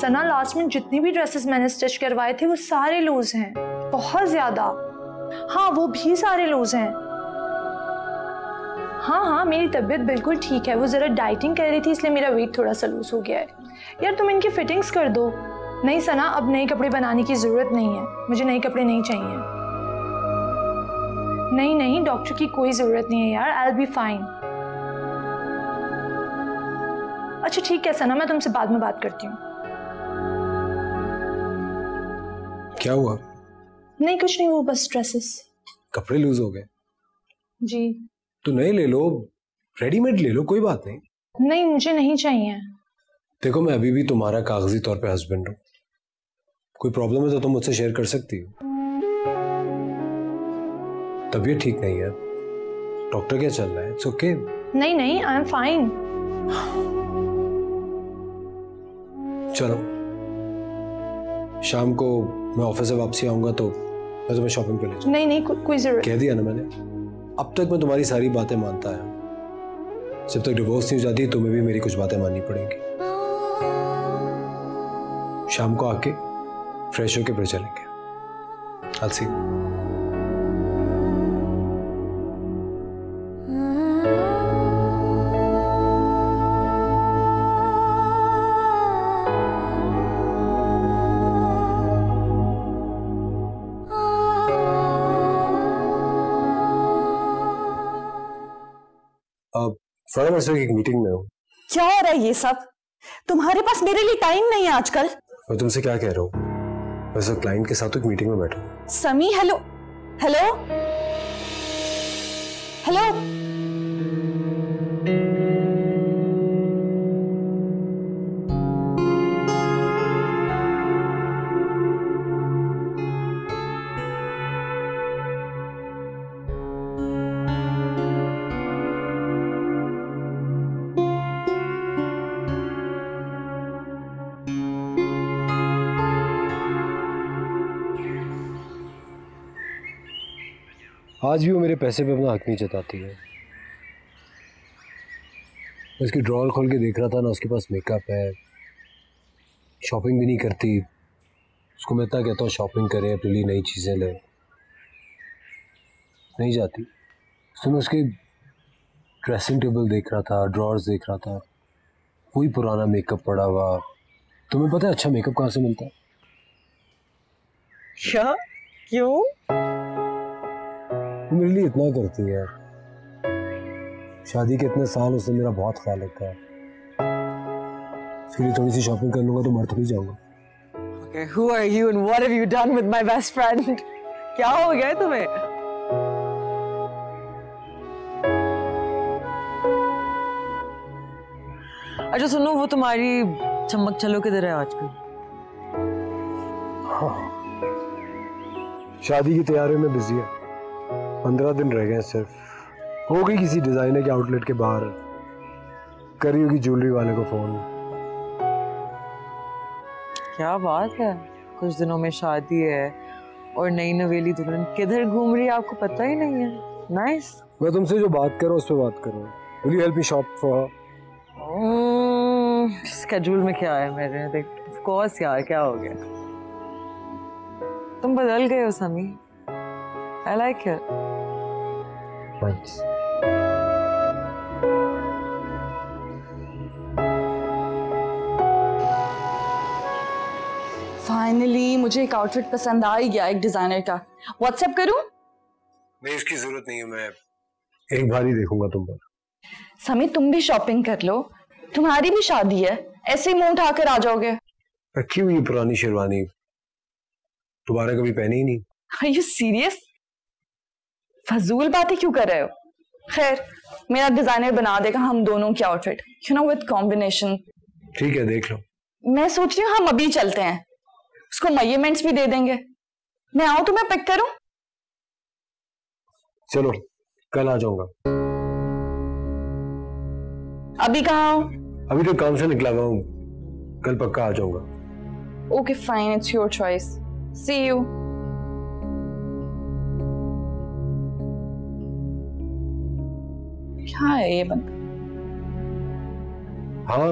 सना, लास्ट में जितनी भी ड्रेसेस मैंने स्टिच करवाए थे वो सारे लूज हैं, बहुत ज्यादा। हाँ, वो भी सारे लूज हैं। हाँ, मेरी तबीयत बिल्कुल ठीक है। वो जरा डाइटिंग कर रही थी इसलिए मेरा वेट थोड़ा सा लूज हो गया है। यार तुम इनकी फिटिंग्स कर दो। नहीं सना, अब नए कपड़े बनाने की जरूरत नहीं है। मुझे नए कपड़े नहीं चाहिए। नहीं, डॉक्टर की कोई जरूरत नहीं है यार। I will be fine. अच्छा ठीक है सना, मैं तुमसे बाद में बात करती हूँ। क्या हुआ? नहीं कुछ नहीं, वो बस ड्रेसेस। कपड़े लूज हो गए? जी। तो नए ले लो, रेडीमेड ले लो, कोई बात नहीं। नहीं, मुझे नहीं चाहिए। देखो, मैं अभी भी तुम्हारा कागजी तौर पे हस्बैंड हूँ। कोई प्रॉब्लम है तो तुम मुझसे शेयर कर सकती हो। तबीयत ठीक नहीं है, डॉक्टर क्या चल रहा है? It's okay. नहीं, आई एम फाइन। चलो, शाम को मैं ऑफिस से वापसी आऊंगा तो मैं तुम्हें शॉपिंग पे ले जाऊंगा। नहीं, कोई जरूरत। कह दिया ना मैंने। अब तक मैं तुम्हारी सारी बातें मानता आया। जब तक डिवोर्स नहीं हो जाती तुम्हें भी मेरी कुछ बातें माननी पड़ेंगी। शाम को आके फ्रेश होके फिर चलेंगे। I'll see you. फौरन एक मीटिंग में हूँ। क्या हो रहा है ये सब? तुम्हारे पास मेरे लिए टाइम नहीं है आजकल। मैं तुमसे क्या कह रहा हूँ? वैसे क्लाइंट के साथ एक मीटिंग में बैठा हूँ। समी, हेलो। आज भी वो मेरे पैसे पे अपना हक नहीं जताती है। उसकी ड्रॉअर खोल के देख रहा था ना, उसके पास मेकअप है, शॉपिंग भी नहीं करती। उसको मैं इतना कहता हूँ शॉपिंग करे, अपने लिए नई चीज़ें ले, नहीं जाती। तो मैं उसके ड्रेसिंग टेबल देख रहा था, ड्रॉर्स देख रहा था, कोई पुराना मेकअप पड़ा हुआ। तुम्हें पता है अच्छा मेकअप कहाँ से मिलता है? क्या? क्यों? वो मेरे लिए इतना करती है। शादी के इतने साल उसने मेरा बहुत ख्याल रखा है। उसके लिए थोड़ी सी शॉपिंग कर लूंगा तो मर थोड़ी जाऊंगा। Okay, who are you and what have you done with my best friend? क्या हो गया है तुम्हें? अच्छा सुनो, वो तुम्हारी चमक चलो किधर है आजकल? हाँ, शादी की तैयारियों में बिजी है। 15 दिन रह गए सिर्फ। हो गई किसी डिजाइनर के आउटलेट के बाहर, करी होगी ज्वेलरी वाले को फोन। क्या बात है, कुछ दिनों में शादी है और नई नवेली दुल्हन किधर घूम रही है आपको पता ही नहीं है। नाइस। मैं तुमसे जो बात कर रहा हूँ उस पर बात कर रहा हूँ। Will you help me shop for? Schedule में क्या है मेरे? देख ऑफ कोर्स यार, क्या हो गया? तुम बदल गए हो समी। I like it. Thanks. Finally मुझे एक आउटफिट पसंद आ ही गया, एक डिजाइनर का। व्हाट्सएप करूं? नहीं, इसकी जरूरत नहीं है, मैं एक बार ही देखूंगा तुम पर। समी तुम भी शॉपिंग कर लो, तुम्हारी भी शादी है, ऐसे ही मुंह उठाकर आ जाओगे। रखी हुई पुरानी शेरवानी दोबारा कभी पहनी ही नहीं। Are you serious? फजूल बातें क्यों कर रहे हो? खैर मेरा डिजाइनर बना देगा हम दोनों की outfit, you know, with combination. ठीक है, देख लो। मैं सोच रही हूँ हम अभी चलते हैं, उसको मेजरमेंट्स भी दे देंगे। मैं आऊं तुम्हें पिक करूं? चलो कल आ जाऊंगा। अभी कहाँ हो? अभी तो काम से निकला हुआ हूँ, कल पक्का आ जाऊंगा। Okay fine, it's your choice, see you. क्या है ये बंदा? हाँ,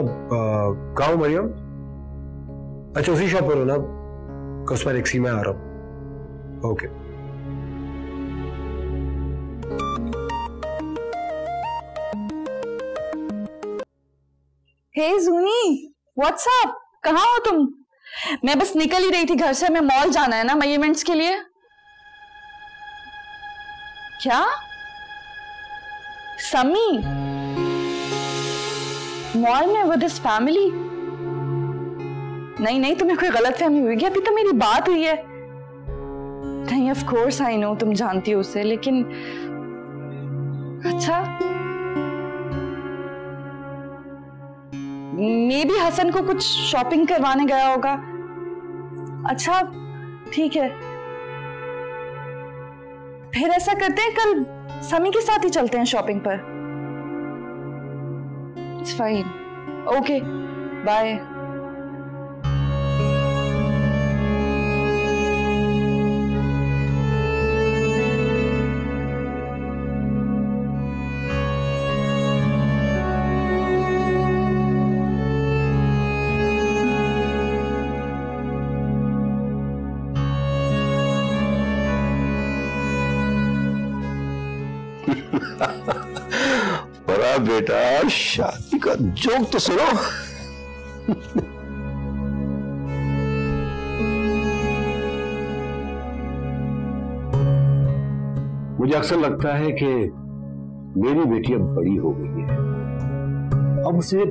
कहाँ हो मरियम? अच्छा उसी शॉप पर हो ना? कॉस्मेटिक्स में आ रहा हूँ। ओके। हे जूनी, व्हाट्स अप? कहाँ हो तुम? मैं बस निकल ही रही थी घर से, मैं मॉल जाना है ना मेजरमेंट्स के लिए। क्या? समी मॉल में विद हिज फैमिली? नहीं नहीं, तुम्हें कोई गलतफहमी हुई क्या? अभी तो मेरी बात हुई है। नहीं ऑफ कोर्स आई नो, तुम जानती हो उसे, लेकिन अच्छा मे भी हसन को कुछ शॉपिंग करवाने गया होगा। अच्छा ठीक है, फिर ऐसा करते हैं कल समी के साथ ही चलते हैं शॉपिंग पर। It's fine, okay bye. बड़ा बेटा, शादी का जोक तो सुनो। मुझे अक्सर लगता है कि मेरी बेटी अब बड़ी हो गई है, अब उसे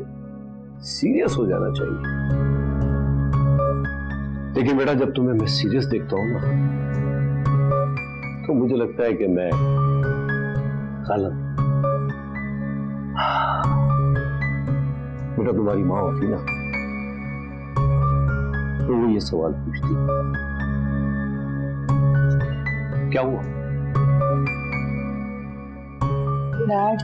सीरियस हो जाना चाहिए। लेकिन बेटा जब तुम्हें मैं सीरियस देखता हूं ना, तो मुझे लगता है कि मैं गलत। बेटा तुम्हारी माँ होती ना, तो वो ये सवाल पूछती, क्या हुआ? डैड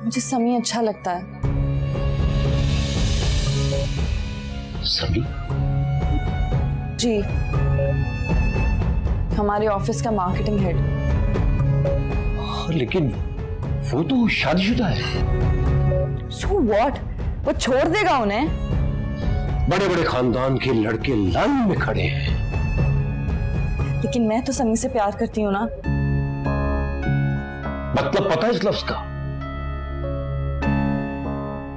मुझे समी अच्छा लगता है। समी? जी, हमारे ऑफिस का मार्केटिंग हेड। लेकिन वो तो शादीशुदा है। So what? वो छोड़ देगा उन्हें? बड़े बड़े खानदान के लड़के लाइन में खड़े हैं। लेकिन मैं तो समी से प्यार करती हूँ ना। मतलब पता है इस लफ्ज का?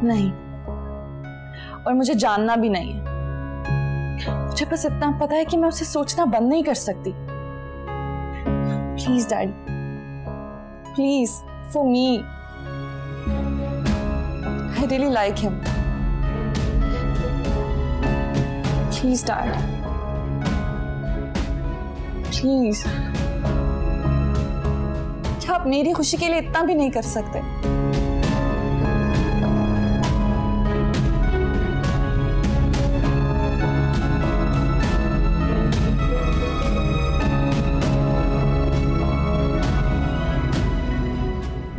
नहीं, और मुझे जानना भी नहीं है। मुझे बस इतना पता है कि मैं उसे सोचना बंद नहीं कर सकती। Please dad, please, for me, I really like him. Please dad, please. क्या आप मेरी खुशी के लिए इतना भी नहीं कर सकते?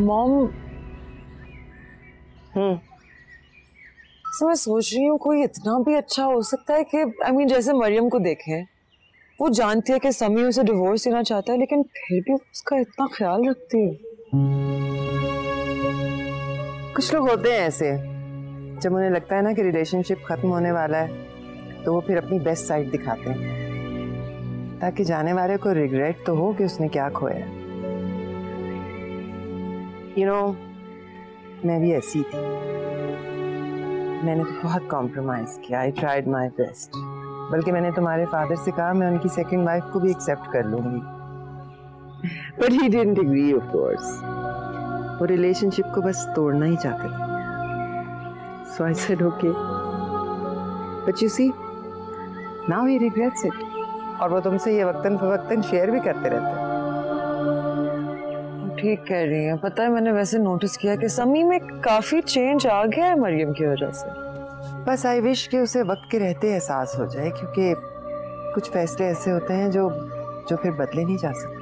मॉम, मैं सोच रही हूँ कोई इतना भी अच्छा हो सकता है कि जैसे मरियम को देखें, वो जानती है कि समी उसे डिवोर्स देना चाहता है, लेकिन फिर भी उसका इतना ख्याल रखती है। कुछ लोग होते हैं ऐसे, जब उन्हें लगता है ना कि रिलेशनशिप खत्म होने वाला है तो वो फिर अपनी बेस्ट साइड दिखाते हैं, ताकि जाने वाले को रिग्रेट तो हो कि उसने क्या खोया। मैं भी ऐसी थी। मैंने तो बहुत कॉम्प्रोमाइज किया। I tried my best. बल्कि मैंने तुम्हारे फादर से कहा मैं उनकी सेकंड वाइफ को भी एक्सेप्ट कर लूंगी, but he didn't agree of course. वो रिलेशनशिप को बस तोड़ना ही चाहते थे। So I said okay, but you see now he regrets it. और वो तुमसे ये वक्तन फवक्तन शेयर भी करते रहते हैं। ठीक कह रही है। पता है, मैंने वैसे नोटिस किया कि समी में काफी चेंज आ गया है मरियम की वजह से। बस आई विश कि उसे वक्त के रहते एहसास हो जाए, क्योंकि कुछ फैसले ऐसे होते हैं जो फिर बदले नहीं जा सकते।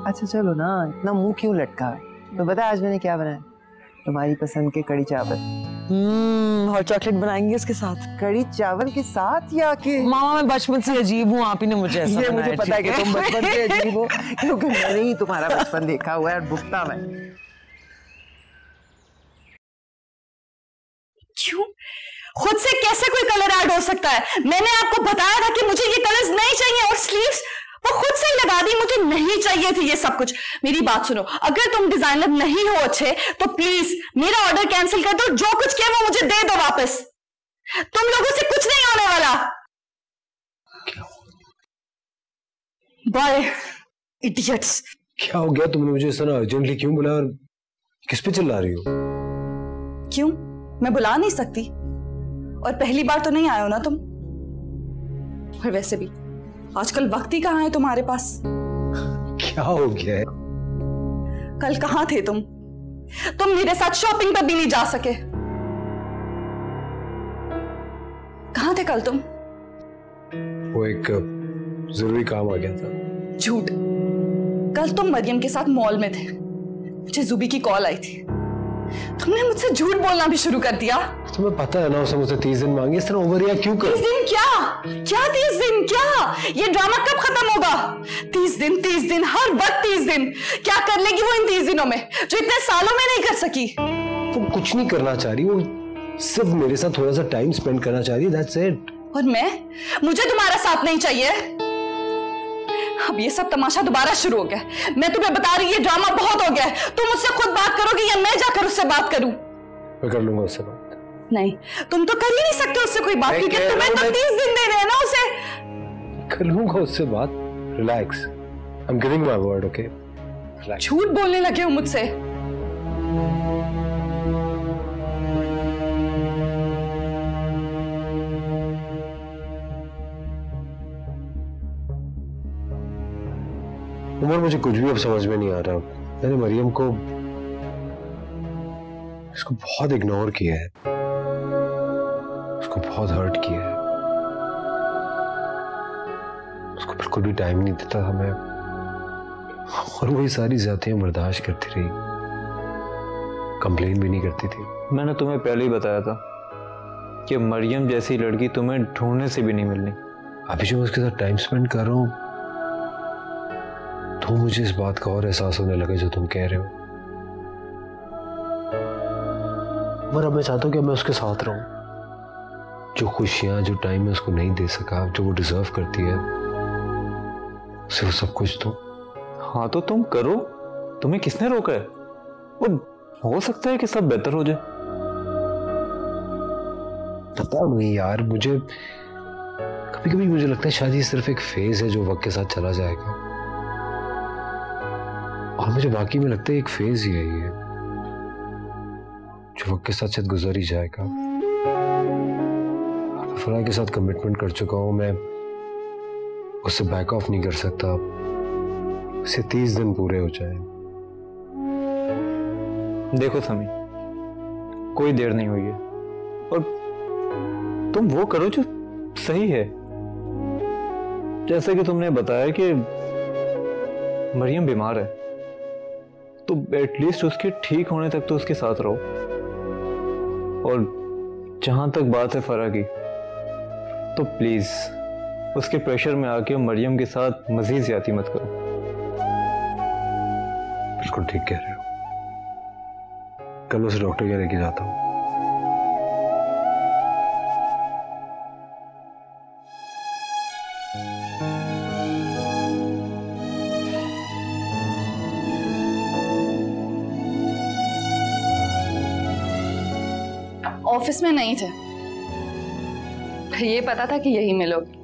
अच्छा चलो ना, इतना मुंह क्यों लटका है? तो बता आज मैंने क्या बनाया? तुम्हारी पसंद के कड़ी चावल। हॉट चॉकलेट बनाएंगे उसके साथ। कड़ी चावल के साथ या कि? मामा, मैं बचपन से अजीब हूँ, आप ही ने मुझे ऐसा ये मुझे पता है कि तुम बचपन से अजीब हो, क्योंकि मैंने ही तुम्हारा बचपन देखा हुआ है और भुगता मैं। क्यों? खुद से कैसे कोई कलर ऐड हो सकता है? मैंने आपको बताया था कि मुझे ये कलर्स नहीं चाहिए, और स्लीव्स वो खुद से ही लगा दी। मुझे नहीं चाहिए थी ये सब कुछ। मेरी बात सुनो, अगर तुम डिजाइनर नहीं हो अच्छे तो प्लीज मेरा ऑर्डर कैंसिल कर दो। जो कुछ किया वो मुझे दे दो वापस। तुम लोगों से कुछ नहीं होने वाला। Bye idiots. क्या हो गया? तुमने मुझे इस तरह अर्जेंटली क्यों बुलाया और किस पे चिल्ला रही हो? क्यों? मैं बुला नहीं सकती, और पहली बार तो नहीं आए हो ना तुम। और वैसे भी आजकल वक्त ही कहाँ है तुम्हारे पास? क्या हो गया है? कल कहाँ थे तुम? तुम मेरे साथ शॉपिंग पर भी नहीं जा सके। कहाँ थे कल तुम? वो एक जरूरी काम आ गया था। झूठ। कल तुम मरियम के साथ मॉल में थे। मुझे जुबी की कॉल आई थी। तुमने मुझसे झूठ बोलना भी शुरू कर दिया। तुम्हें पता है ना उसने मुझसे 30 दिन मांगे। इस तरह ओवर रिएक्ट क्यों कर? 30 दिन क्या? क्या 30 दिन? क्या ये ड्रामा कब खत्म होगा? 30 दिन, 30 दिन, हर वक्त 30 दिन। क्या कर लेगी वो इन 30 दिनों में जो इतने सालों में नहीं कर सकी? तुम कुछ नहीं करना चाह रही, वो सिर्फ मेरे साथ थोड़ा सा टाइम स्पेंड करना चाह रही, दैट्स इट। और मुझे तुम्हारा साथ नहीं चाहिए। अब ये सब तमाशा दोबारा शुरू हो गया। मैं तुम्हें बता रही, ये ड्रामा बहुत हो गया है। तुम मुझसे खुद बात करोगे या मैं जाकर उससे बात करूं? मैं कर लूंगा उससे बात। नहीं, तुम तो कर ही नहीं सकते उससे कोई बात, क्योंकि तुम्हें तो 30 दिन दे रहे हैं ना उसे। कर लूंगा उससे बात। Relax, I am giving my word, okay? झूठ बोलने लगे हो मुझसे। उमर, मुझे कुछ भी अब समझ में नहीं आ रहा। मैंने मरियम को इसको बहुत इग्नोर किया है, उसको बहुत हर्ट किया है, उसको बिल्कुल भी टाइम नहीं देता हमें, और वही सारी ज्यादतियां बर्दाश्त करती रही, कंप्लेन भी नहीं करती थी। मैंने तुम्हें पहले ही बताया था कि मरियम जैसी लड़की तुम्हें ढूंढने से भी नहीं मिलनी। अभी जब मैं उसके साथ टाइम स्पेंड कर रहा हूं तो तो मुझे इस बात का और एहसास होने लगा जो तुम कह रहे हो। और अब मैं चाहता हूँ कि मैं उसके साथ रहूं। जो खुशियां, जो टाइम मैं उसको नहीं दे सका, जो वो डिजर्व करती है, उसे वो सब कुछ दो। हाँ तो तुम करो, तुम्हें किसने रोका है? और हो सकता है कि सब बेहतर हो जाए। पता नहीं यार, मुझे कभी कभी मुझे लगता है शायद ये सिर्फ एक फेज है जो वक्त के साथ चला जाएगा, और मुझे वाकई में लगता है एक फेज ही है ये जो वक्त के साथ शायद गुजर ही जाएगा। फराह के साथ कमिटमेंट कर चुका हूं मैं, उससे बैक ऑफ नहीं कर सकता। उसे 30 दिन पूरे हो जाए। देखो समी, कोई देर नहीं हुई है और तुम वो करो जो सही है। जैसे कि तुमने बताया कि मरियम बीमार है, तो एटलीस्ट उसके ठीक होने तक तो उसके साथ रहो। और जहां तक बात है फराह की, तो प्लीज उसके प्रेशर में आके मरियम के साथ मजीद ज्यादती मत करो। बिल्कुल ठीक कह रहे हो। कल उसे डॉक्टर के लेके जाता हूँ। ऑफिस में नहीं थे, ये पता था कि यही मिलोगे।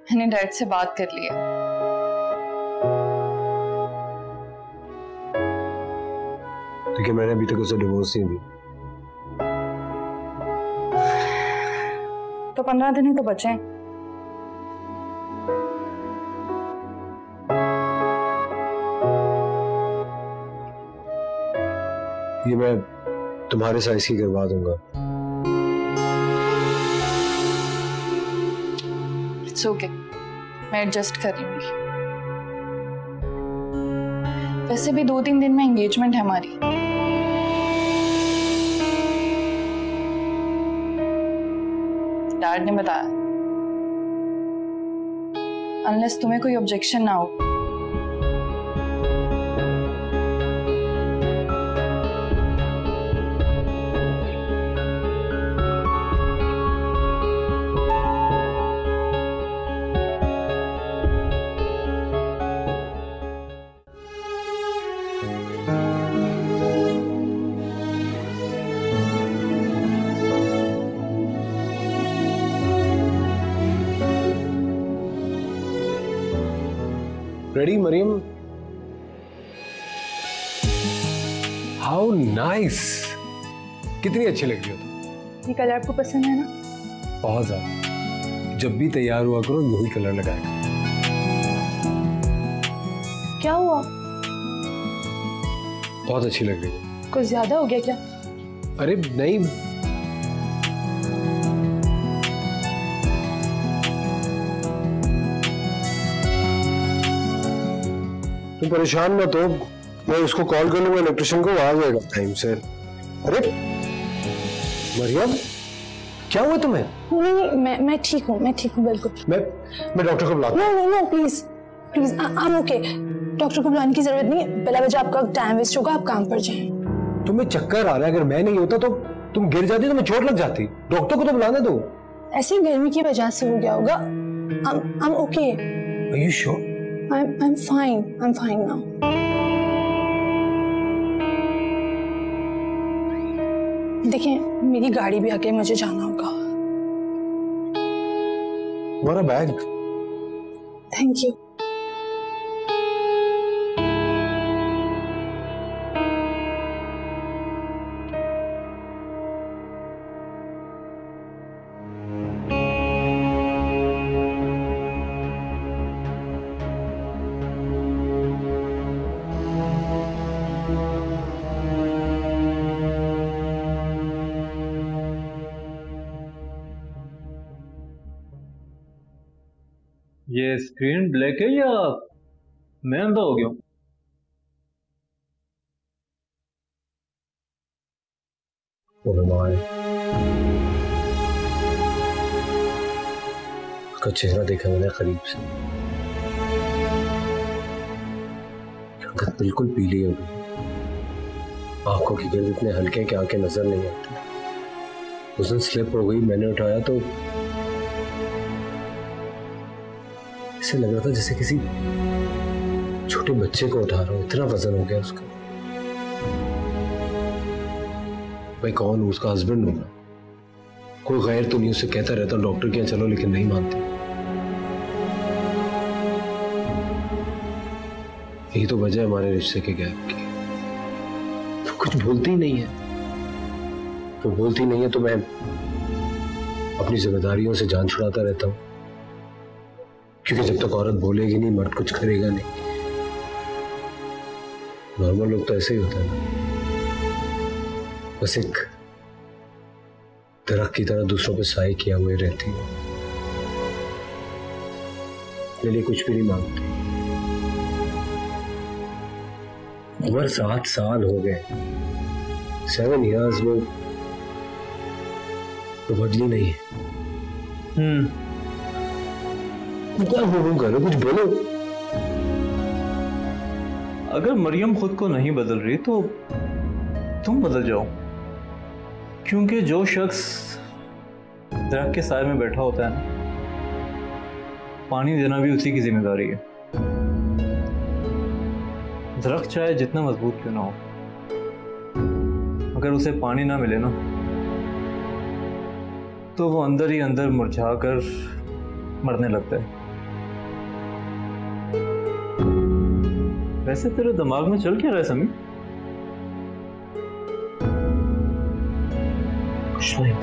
मैंने डैड से बात कर ली है। लेकिन मैंने अभी तक उसे डिवोर्स नहीं दी। तो 15 दिन ही तो बचे हैं। ये मैं तुम्हारे साइज की करवा दूंगा। इट्स ओके, मैं एडजस्ट कर लूंगी। वैसे भी 2-3 दिन में एंगेजमेंट है हमारी। डैड ने बताया, अनलेस तुम्हें कोई ऑब्जेक्शन ना हो। रेडी मरियम? हाउ नाइस, कितनी अच्छी लग रही हो तुम। ये कलर आपको पसंद है ना? बहुत ज्यादा। जब भी तैयार हुआ करो यही कलर लगाएगा। क्या हुआ? बहुत अच्छी लग रही हो। कुछ ज्यादा हो गया क्या? अरे नहीं, तुम परेशान मत हो, मैं उसको कॉल कर लूंगा, इलेक्ट्रिशियन को, आ जाएगा टाइम से। अरे मरियम, क्या हुआ तुम्हें? नहीं, मैं ठीक हूँ, मैं ठीक हूँ बिल्कुल। मैं डॉक्टर को बुलाता हूँ। No please please, I am okay. Doctor को बुलाने की जरूरत नहीं है। पहला वजह आपका टाइम वेस्ट होगा, आप काम पर जाएं। तुम्हें चक्कर आ रहा है, अगर मैं नहीं होता तो तुम गिर जाती, तुम्हें चोट लग जाती। डॉक्टर को तो बुलाने दो। ऐसी गर्मी की वजह से हो गया होगा। I am okay. Are you sure? I'm fine. I'm fine now. देखिए, मेरी गाड़ी भी आके मुझे जाना होगा। तुम्हारा बैग। Thank you. ये स्क्रीन ब्लैक है या मैं अंधा हो गया हूँ? वो बीमार है। उसका चेहरा देखा मैंने करीब से, रंगत बिल्कुल पीली हो गई, आंखों की गिर्द इतने हल्के कि आंखें नजर नहीं आती। उस दिन स्लिप हो गई, मैंने उठाया तो ऐसे लग रहा था जैसे किसी छोटे बच्चे को उठा रहा हूं, इतना वजन हो गया उसका। भाई कौन हूं? उसका हस्बैंड हूं ना, कोई गैर तो नहीं। उसे कहता रहता डॉक्टर के यहाँ चलो, लेकिन नहीं मानती। यही तो वजह है हमारे रिश्ते के गैप की। वो कुछ बोलती नहीं है, तो बोलती नहीं है तो मैं अपनी जिम्मेदारियों से जान छुड़ाता रहता हूं, क्योंकि जब तक औरत बोलेगी नहीं मर्द कुछ करेगा नहीं। नॉर्मल लोग तो ऐसे ही होता है ना, बस एक दरख्त की तरह दूसरों पे साए किया हुए रहती है, मेरे लिए कुछ भी नहीं मांगती। उम्र 7 साल हो गए, 7 years, वो बदली नहीं है। क्या हुक्म करो, कुछ बोलो। अगर मरियम खुद को नहीं बदल रही तो तुम बदल जाओ, क्योंकि जो शख्स दरख्त के साए में बैठा होता है ना, पानी देना भी उसी की जिम्मेदारी है। दरख्त चाहे जितना मजबूत क्यों ना हो, अगर उसे पानी ना मिले ना तो वो अंदर ही अंदर मुरझा कर मरने लगता है। वैसे तेरे दिमाग में चल क्या रहा है समी? कुछ नहीं।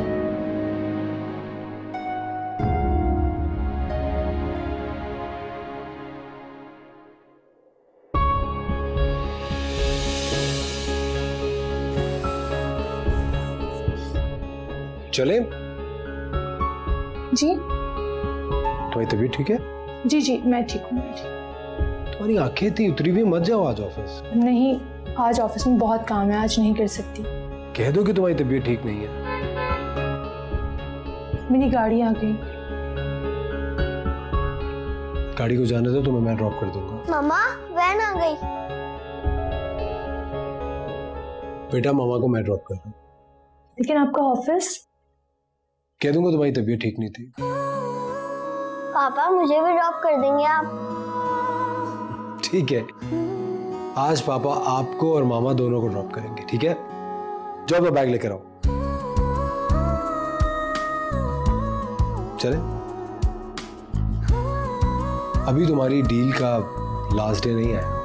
चले जी तुम्हारी तबीयत ठीक है? जी जी मैं ठीक हूँ। तुम्हारी आंखें थी उतरी हुई, मत जाओ आज ऑफिस। नहीं, आज ऑफिस में बहुत काम है, आज नहीं कर सकती। कह दो कि तुम्हारी तबीयत ठीक नहीं है। मेरी गाड़ी आ गई। गाड़ी को जाने दो, तुम्हें मैं ड्रॉप कर दूंगा। मम्मा वैन आ गई। बेटा मामा को मैं ड्रॉप कर दूँ। लेकिन आपका ऑफिस? कह दूंगा तुम्हारी तबीयत ठीक नहीं थी। पापा मुझे भी ड्रॉप कर देंगे आप? ठीक है, आज पापा आपको और मामा दोनों को ड्रॉप करेंगे, ठीक है? जाओ मैं बैग लेकर आओ। चले? अभी तुम्हारी डील का लास्ट डे नहीं आया।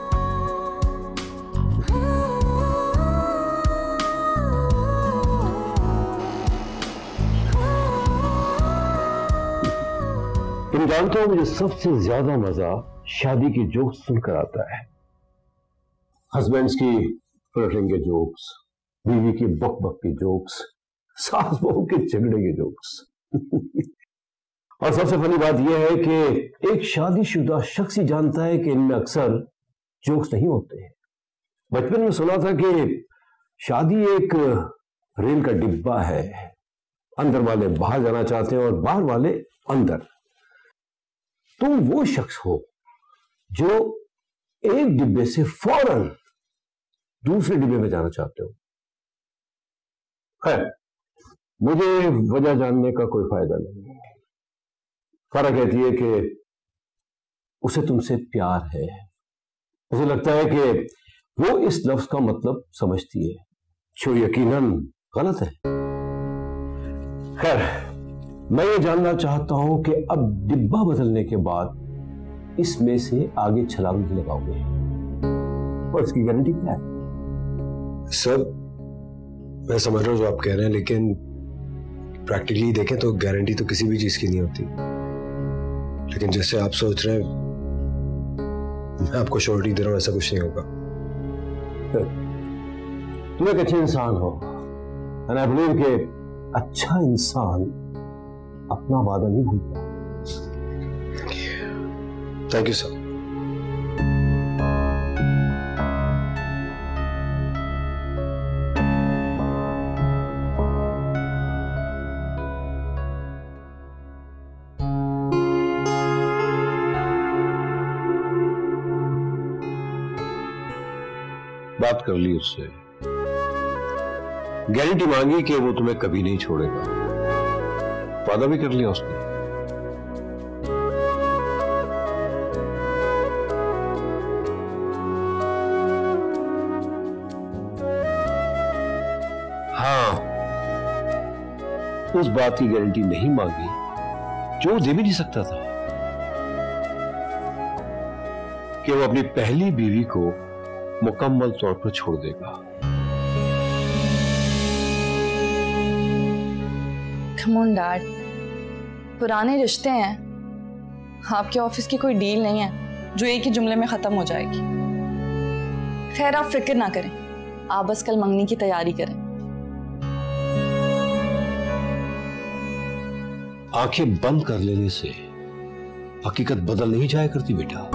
तुम जानते हो मुझे सबसे ज्यादा मजा शादी के जोक्स सुनकर आता है। हस्बैंड्स की फ्लर्टिंग के जोक्स, बीवी की बक बक के जोक्स, सास बहू के झगड़े के जोक्स। और सबसे फनी बात यह है कि एक शादीशुदा शख्स ही जानता है कि इनमें अक्सर जोक्स नहीं होते हैं। बचपन में सुना था कि शादी एक रेल का डिब्बा है, अंदर वाले बाहर जाना चाहते हैं और बाहर वाले अंदर। तुम वो शख्स हो जो एक डिब्बे से फौरन दूसरे डिब्बे में जाना चाहते हो। है, मुझे वजह जानने का कोई फायदा नहीं। फर्क कहती है कि उसे तुमसे प्यार है, उसे लगता है कि वो इस लफ्ज का मतलब समझती है, जो यकीनन गलत है। खैर, मैं ये जानना चाहता हूं कि अब डिब्बा बदलने के बाद इसमें से आगे छलांग नहीं लगाओगे, और इसकी गारंटी क्या है? सर, मैं समझ रहा हूं जो आप कह रहे हैं, लेकिन प्रैक्टिकली देखें तो गारंटी तो किसी भी चीज की नहीं होती। लेकिन जैसे आप सोच रहे हैं, मैं आपको श्योरिटी दे रहा हूं ऐसा कुछ नहीं होगा। तुम एक अच्छे इंसान हो, एंड आई बिलीव कि अच्छा इंसान अपना वादा नहीं भूलता। Thank you sir. बात कर ली उससे, गारंटी मांगी कि वो तुम्हें कभी नहीं छोड़ेगा, वादा भी कर लिया उसने। हाँ, उस बात की गारंटी नहीं मांगी जो वो दे भी नहीं सकता था, कि वो अपनी पहली बीवी को मुकम्मल तौर पर छोड़ देगा। Come on डैड, पुराने रिश्ते हैं, आपके ऑफिस की कोई डील नहीं है जो एक ही जुमले में खत्म हो जाएगी। खैर आप फिक्र ना करें, आप बस कल मंगनी की तैयारी करें। आंखें बंद कर लेने से हकीकत बदल नहीं जाया करती बेटा।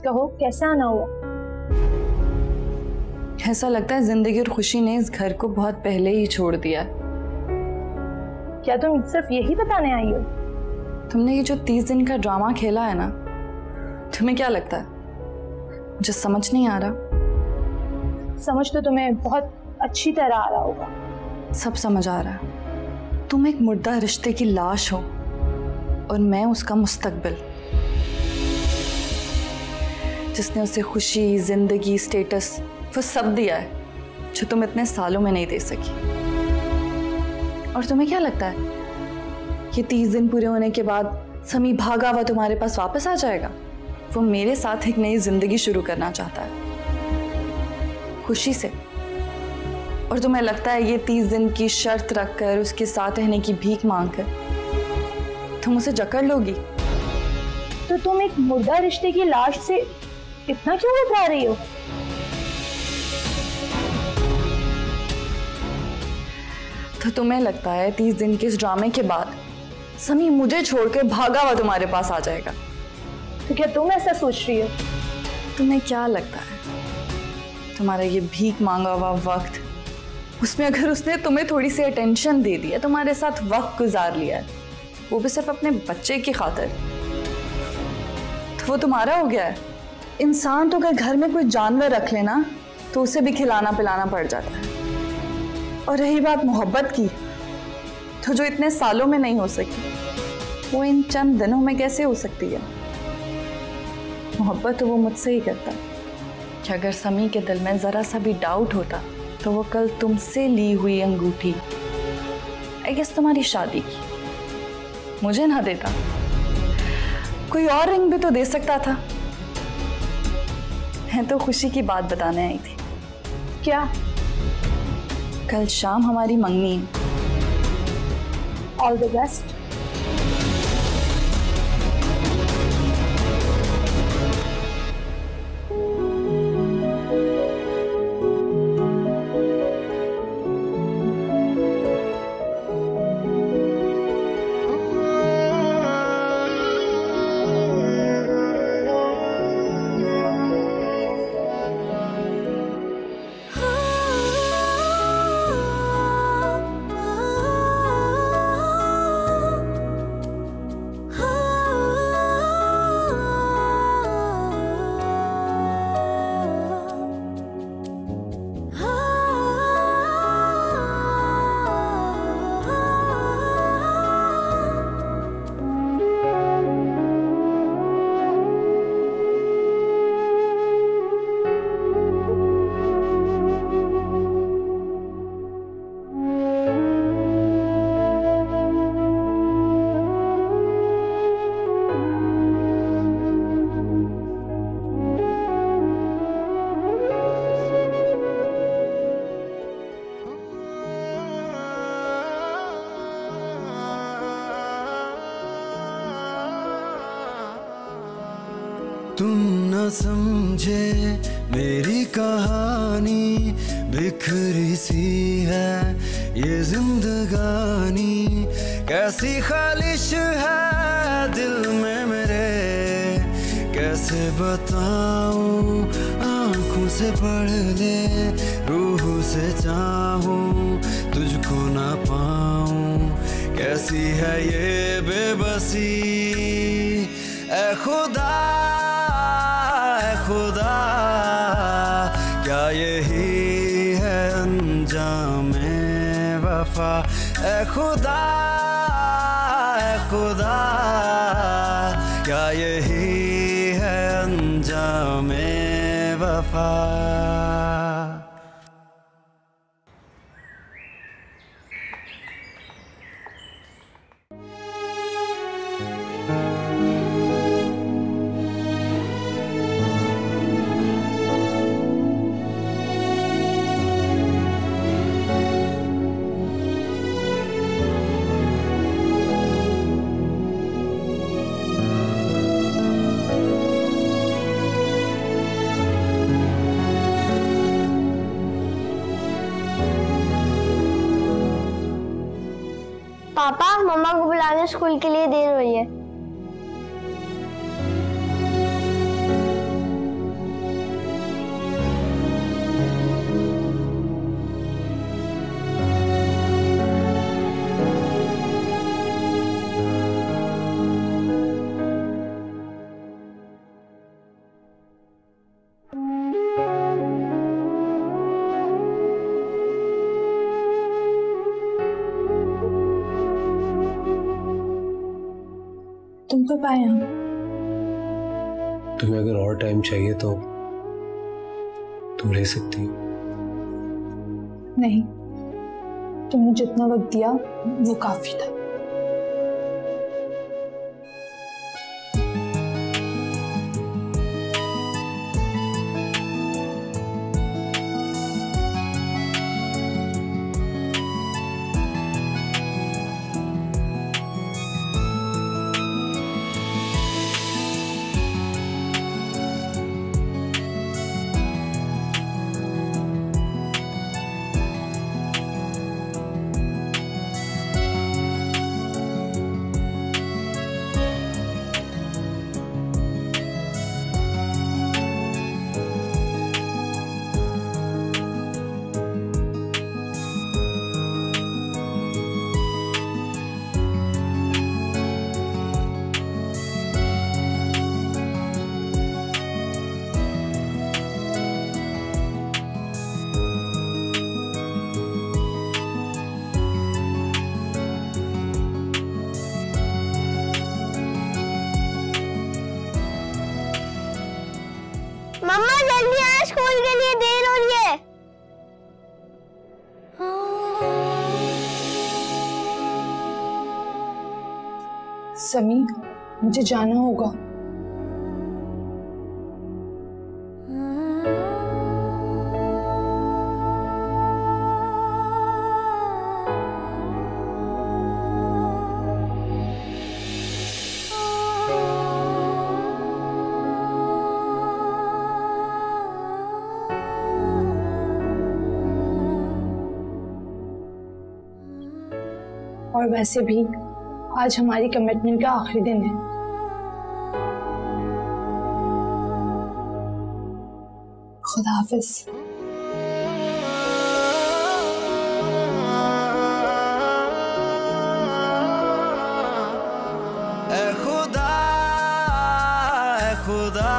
कहो कैसे आना हुआ? ऐसा लगता है जिंदगी और खुशी ने इस घर को बहुत पहले ही छोड़ दिया है। क्या तुम सिर्फ यही बताने आई हो? तुमने ये जो 30 दिन का ड्रामा खेला है ना, तुम्हें क्या लगता है मुझे समझ नहीं आ रहा? समझ तो तुम्हें बहुत अच्छी तरह आ रहा होगा। सब समझ आ रहा है। तुम एक मुर्दा रिश्ते की लाश हो और मैं उसका मुस्तकबिल, जिसने उसे खुशी, जिंदगी, स्टेटस वो सब दिया है जो तुम इतने सालों में नहीं दे सकी। और तुम्हें क्या लगता है ये 30 दिन पूरे होने के बाद समी भागा हुआ तुम्हारे पास वापस आ जाएगा? वो मेरे साथ एक नई जिंदगी शुरू करना चाहता है, खुशी से। और तुम्हें लगता है ये 30 दिन की शर्त रखकर उसके साथ रहने की भीख मांगकर तुम उसे जकड़ लोगी? तो तुम एक मुर्दा रिश्ते की लाश से इतना क्यों घबरा रही हो? तो तुम्हें लगता है 30 दिन के इस ड्रामे के बाद समी मुझे छोड़कर भागा हुआ तुम्हारे पास आ जाएगा? तो क्या तुम ऐसा सोच रही हो? तुम्हें क्या लगता है तुम्हारा ये भीख मांगा हुआ वक्त, उसमें अगर उसने तुम्हें थोड़ी सी अटेंशन दे दी है, तुम्हारे साथ वक्त गुजार लिया है, वो भी सिर्फ अपने बच्चे की खातिर, तो वो तुम्हारा हो गया है? इंसान तो अगर घर में कोई जानवर रख लेना तो उसे भी खिलाना पिलाना पड़ जाता है। और रही बात मोहब्बत की, तो जो इतने सालों में नहीं हो सकी वो इन चंद दिनों में कैसे हो सकती है? मोहब्बत तो वो मुझसे ही करता है कि अगर समी के दिल में जरा सा भी डाउट होता तो वो कल तुमसे ली हुई अंगूठी, आई गेस तुम्हारी शादी की, मुझे ना देता, कोई और रिंग भी तो दे सकता था। मैं तो खुशी की बात बताने आई थी। क्या? कल शाम हमारी मंगनी है। All the best. तुम न समझे मेरी कहानी, बिखरी सी है ये जिंदगानी, कैसी ख्वाहिश है दिल में मेरे, कैसे बताऊं आँखों आँखों से पढ़ ले, रूह से चाहूं, तुझको ना पाऊं, कैसी है ये बेबसी। ऐ खुदा क्या यही है अंजामे वफा। ऐ खुदा क्या यही है अंजामे वफा। पापा, मम्मा को बुलाने स्कूल के लिए देर हो रही है। तुम कब आए? तुम्हें अगर और टाइम चाहिए तो तुम ले सकती हो। नहीं, तुमने जितना वक्त दिया वो काफी था। मम्मा जल्दी आए, स्कूल के लिए देर हो रही है। समी, मुझे जाना होगा। और वैसे भी आज हमारी कमिटमेंट का आखिरी दिन है। खुदा हाफिज। खुदा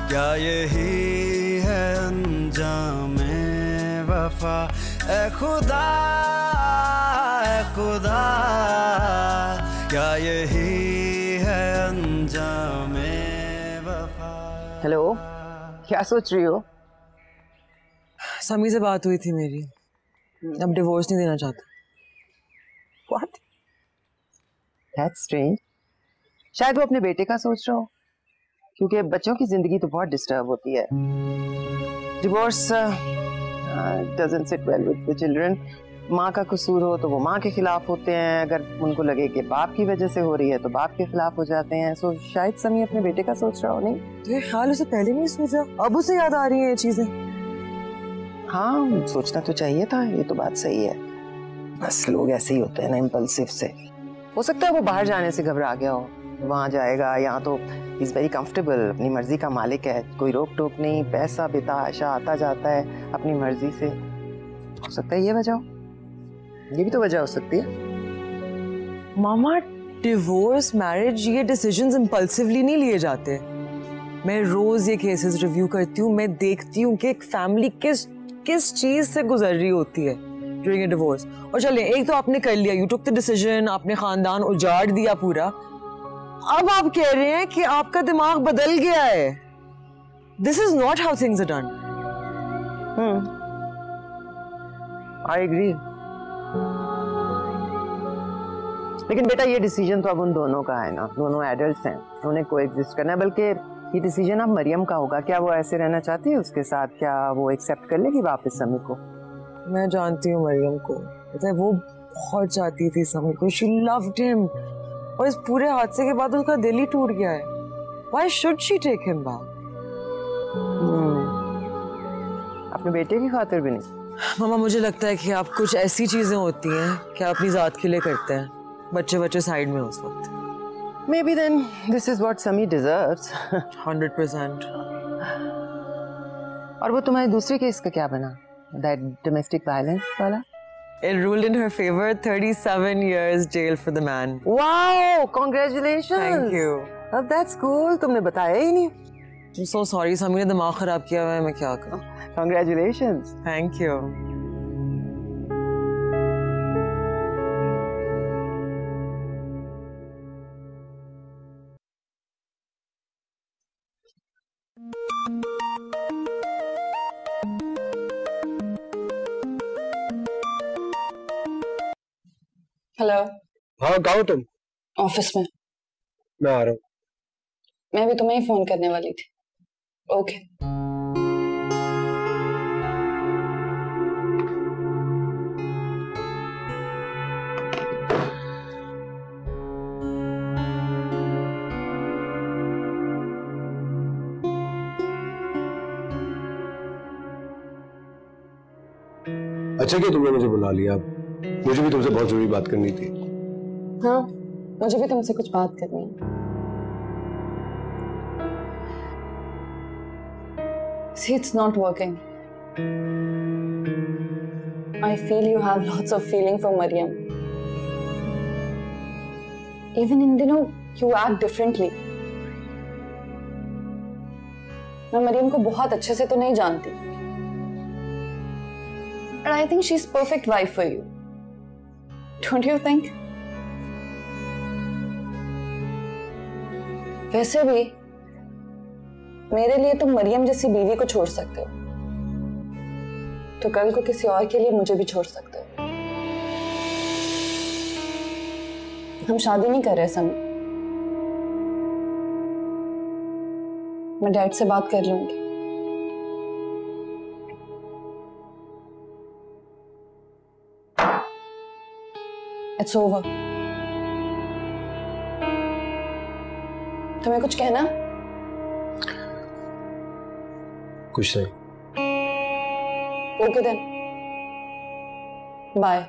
क्या यही है अंजामे वफा। ऐ खुदा क्या यही है अंजामे वफा। हेलो, क्या सोच रही हो? समी से बात हुई थी मेरी, अब डिवोर्स नहीं देना चाहता। What? That's strange. शायद वो अपने बेटे का सोच रहा हो, क्योंकि बच्चों की जिंदगी तो बहुत डिस्टर्ब होती है। Divorce doesn't sit well with the children. माँ का कसूर हो तो वो माँ के खिलाफ होते हैं, अगर उनको लगे कि बाप की वजह से हो रही है तो बाप के खिलाफ हो जाते हैं। सो शायद समी अपने बेटे का सोच रहा हो। नहीं तो ये ख्याल उसे पहले नहीं सोचा, अब उसे याद आ रही है ये चीजें। हाँ, सोचना तो चाहिए था, ये तो बात सही है। बस लोग ऐसे ही होते हैं ना, इम्पल्सिव से। हो सकता है वो बाहर जाने से घबरा गया हो, वहाँ जाएगा, यहाँ तो इज वेरी कंफर्टेबल, अपनी मर्जी का मालिक है, कोई रोक टोक नहीं, पैसा बेतहाशा आता जाता है अपनी मर्जी से। हो सकता है ये वजह हो, ये भी तो वजह हो सकती है। मामा, डिवोर्स, मैरिज, ये डिसीजंस इम्पल्सिवली नहीं लिए जाते। मैं रोज ये केसेस रिव्यू करती हूँ, मैं देखती हूँ कि एक फैमिली किस चीज से गुजर रही होती है ड्यूरिंग ए डिवोर्स। और चलिए, एक तो आपने कर लिया, यू टुक द डिसीजन, आपने खानदान उजाड़ दिया पूरा। अब आप कह रहे हैं कि आपका दिमाग बदल गया है। This is not how things are done. I agree. लेकिन बेटा ये डिसीजन तो अब उन दोनों का है ना, दोनों एडल्ट्स हैं, उन्हें कोएग्जिस्ट करना है। बल्कि ये डिसीजन अब मरियम का होगा। क्या वो ऐसे रहना चाहती है उसके साथ? क्या वो एक्सेप्ट कर लेगी वापस समी को? मैं जानती हूँ मरियम को, वो बहुत चाहती थी समी को, शी लव्ड हिम, और इस पूरे हादसे के बाद उसका दिल ही टूट गया है। Why should she take him back? अपने बेटे की खातिर भी नहीं। मामा, मुझे लगता है कि आप कुछ ऐसी चीजें होती हैं कि आप अपनी जात के लिए करते हैं, बच्चे साइड में उस वक्त। Maybe then this is what Sami deserves. 100%. और वो तुम्हारे दूसरे केस का क्या बना? That domestic violence वाला? It ruled in her favor. 37 years jail for the man. Wow! Congratulations! Thank you. Oh, that's cool. तुमने बताया ही नहीं। I'm so sorry, समी ने दिमाग खराब किया हुआ है, मैं क्या करूं? Congratulations. Thank you. हेलो। हाँ, कहाँ हो तुम? ऑफिस में। मैं आ रहा हूँ। मैं भी तुम्हें ही फोन करने वाली थी। ओके। अच्छा कि तुमने मुझे बुला लिया, मुझे भी तुमसे बहुत जरूरी बात करनी थी। हाँ, मुझे भी तुमसे कुछ बात करनी है। See, it's not working. I feel you have lots of feeling for Mariam. Even in दिनों you act differently. मैं मरियम को बहुत अच्छे से तो नहीं जानती, but I think she's perfect wife for you. Don't you think? वैसे भी मेरे लिए तुम मरियम जैसी बीवी को छोड़ सकते हो, तो कल को किसी और के लिए मुझे भी छोड़ सकते हो। हम शादी नहीं कर रहे समी। मैं डैड से बात कर लूंगी। It's over. तुम्हें कुछ कहना? कुछ नहीं। Okay then. Bye.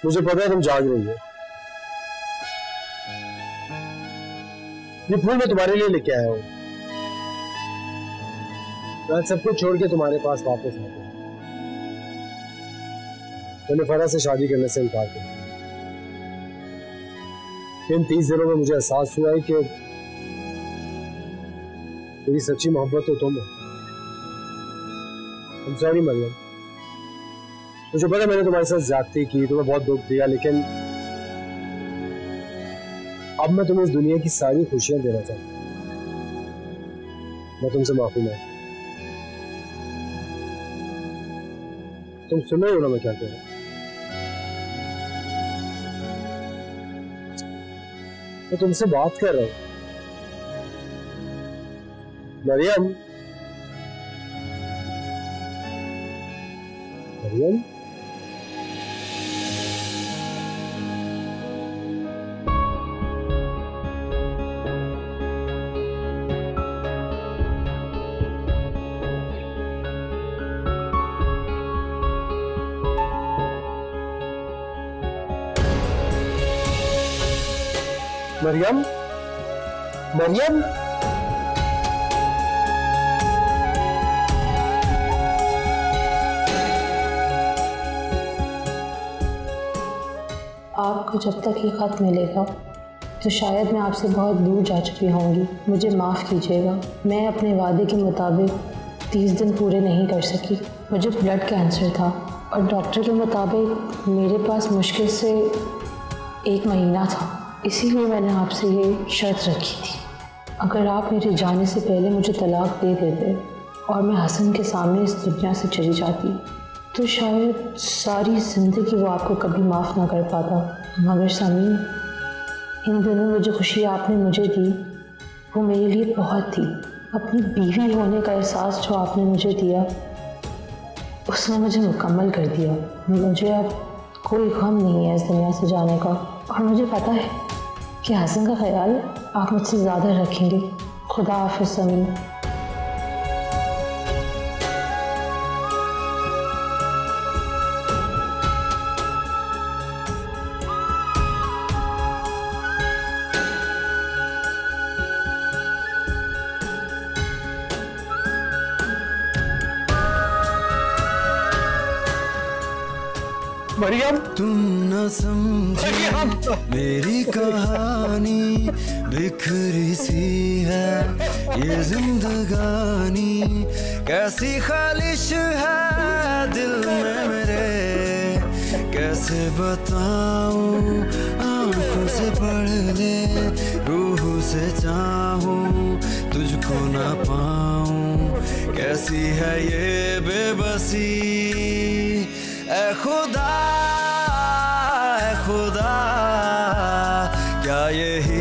मुझे पता है तुम जाग रही हो। ये फूल मैं तुम्हारे लिए लेके आया हूं। मैं सब कुछ छोड़ के तुम्हारे पास वापस आ गया। मैंने फरा से शादी करने से इनकार किया। इन 30 दिनों में मुझे एहसास हुआ है कि मेरी सच्ची मोहब्बत तो तुम हो। I'm sorry मरियम, मुझे पता है मैंने तुम्हारे साथ ज्यादती की, तुम्हें बहुत दुख दिया, लेकिन अब मैं तुम्हें इस दुनिया की सारी खुशियां देना चाहता हूं। मैं तुमसे माफी मांगता हूं। तुम सुन रहे हो ना मैं क्या कह रहा हूं? मैं तुमसे बात कर रहा हूं मरियम। मरियम, मरियम, मरियम, आपको जब तक ये खत मिलेगा तो शायद मैं आपसे बहुत दूर जा चुकी होंगी। मुझे माफ़ कीजिएगा, मैं अपने वादे के मुताबिक 30 दिन पूरे नहीं कर सकी। मुझे ब्लड कैंसर था और डॉक्टर के मुताबिक मेरे पास मुश्किल से 1 महीना था। इसीलिए मैंने आपसे ये शर्त रखी थी, अगर आप मेरे जाने से पहले मुझे तलाक दे देते और मैं हसन के सामने इस दुनिया से चली जाती तो शायद सारी ज़िंदगी वो आपको कभी माफ़ ना कर पाता। मगर समीन, इन दिनों में जो खुशी आपने मुझे दी वो मेरे लिए बहुत थी। अपनी बीवी होने का एहसास जो आपने मुझे दिया उसने मुझे मुकम्मल कर दिया। मुझे अब कोई गम नहीं है इस दुनिया से जाने का, और मुझे पता है कि हसन का ख्याल आप मुझसे ज़्यादा रखेंगे। खुदा हाफ़िज़ समीन। मरियम, तुम न समझे मेरी कहानी, बिखरी सी है ये जिंदगानी। कैसी ख्वाहिश है दिल में मेरे, कैसे बताऊं आंखों से पढ़ ले, रूह से चाहूं तुझको ना पाऊं। कैसी है ये बेबसी, ऐ खुदा क्या यही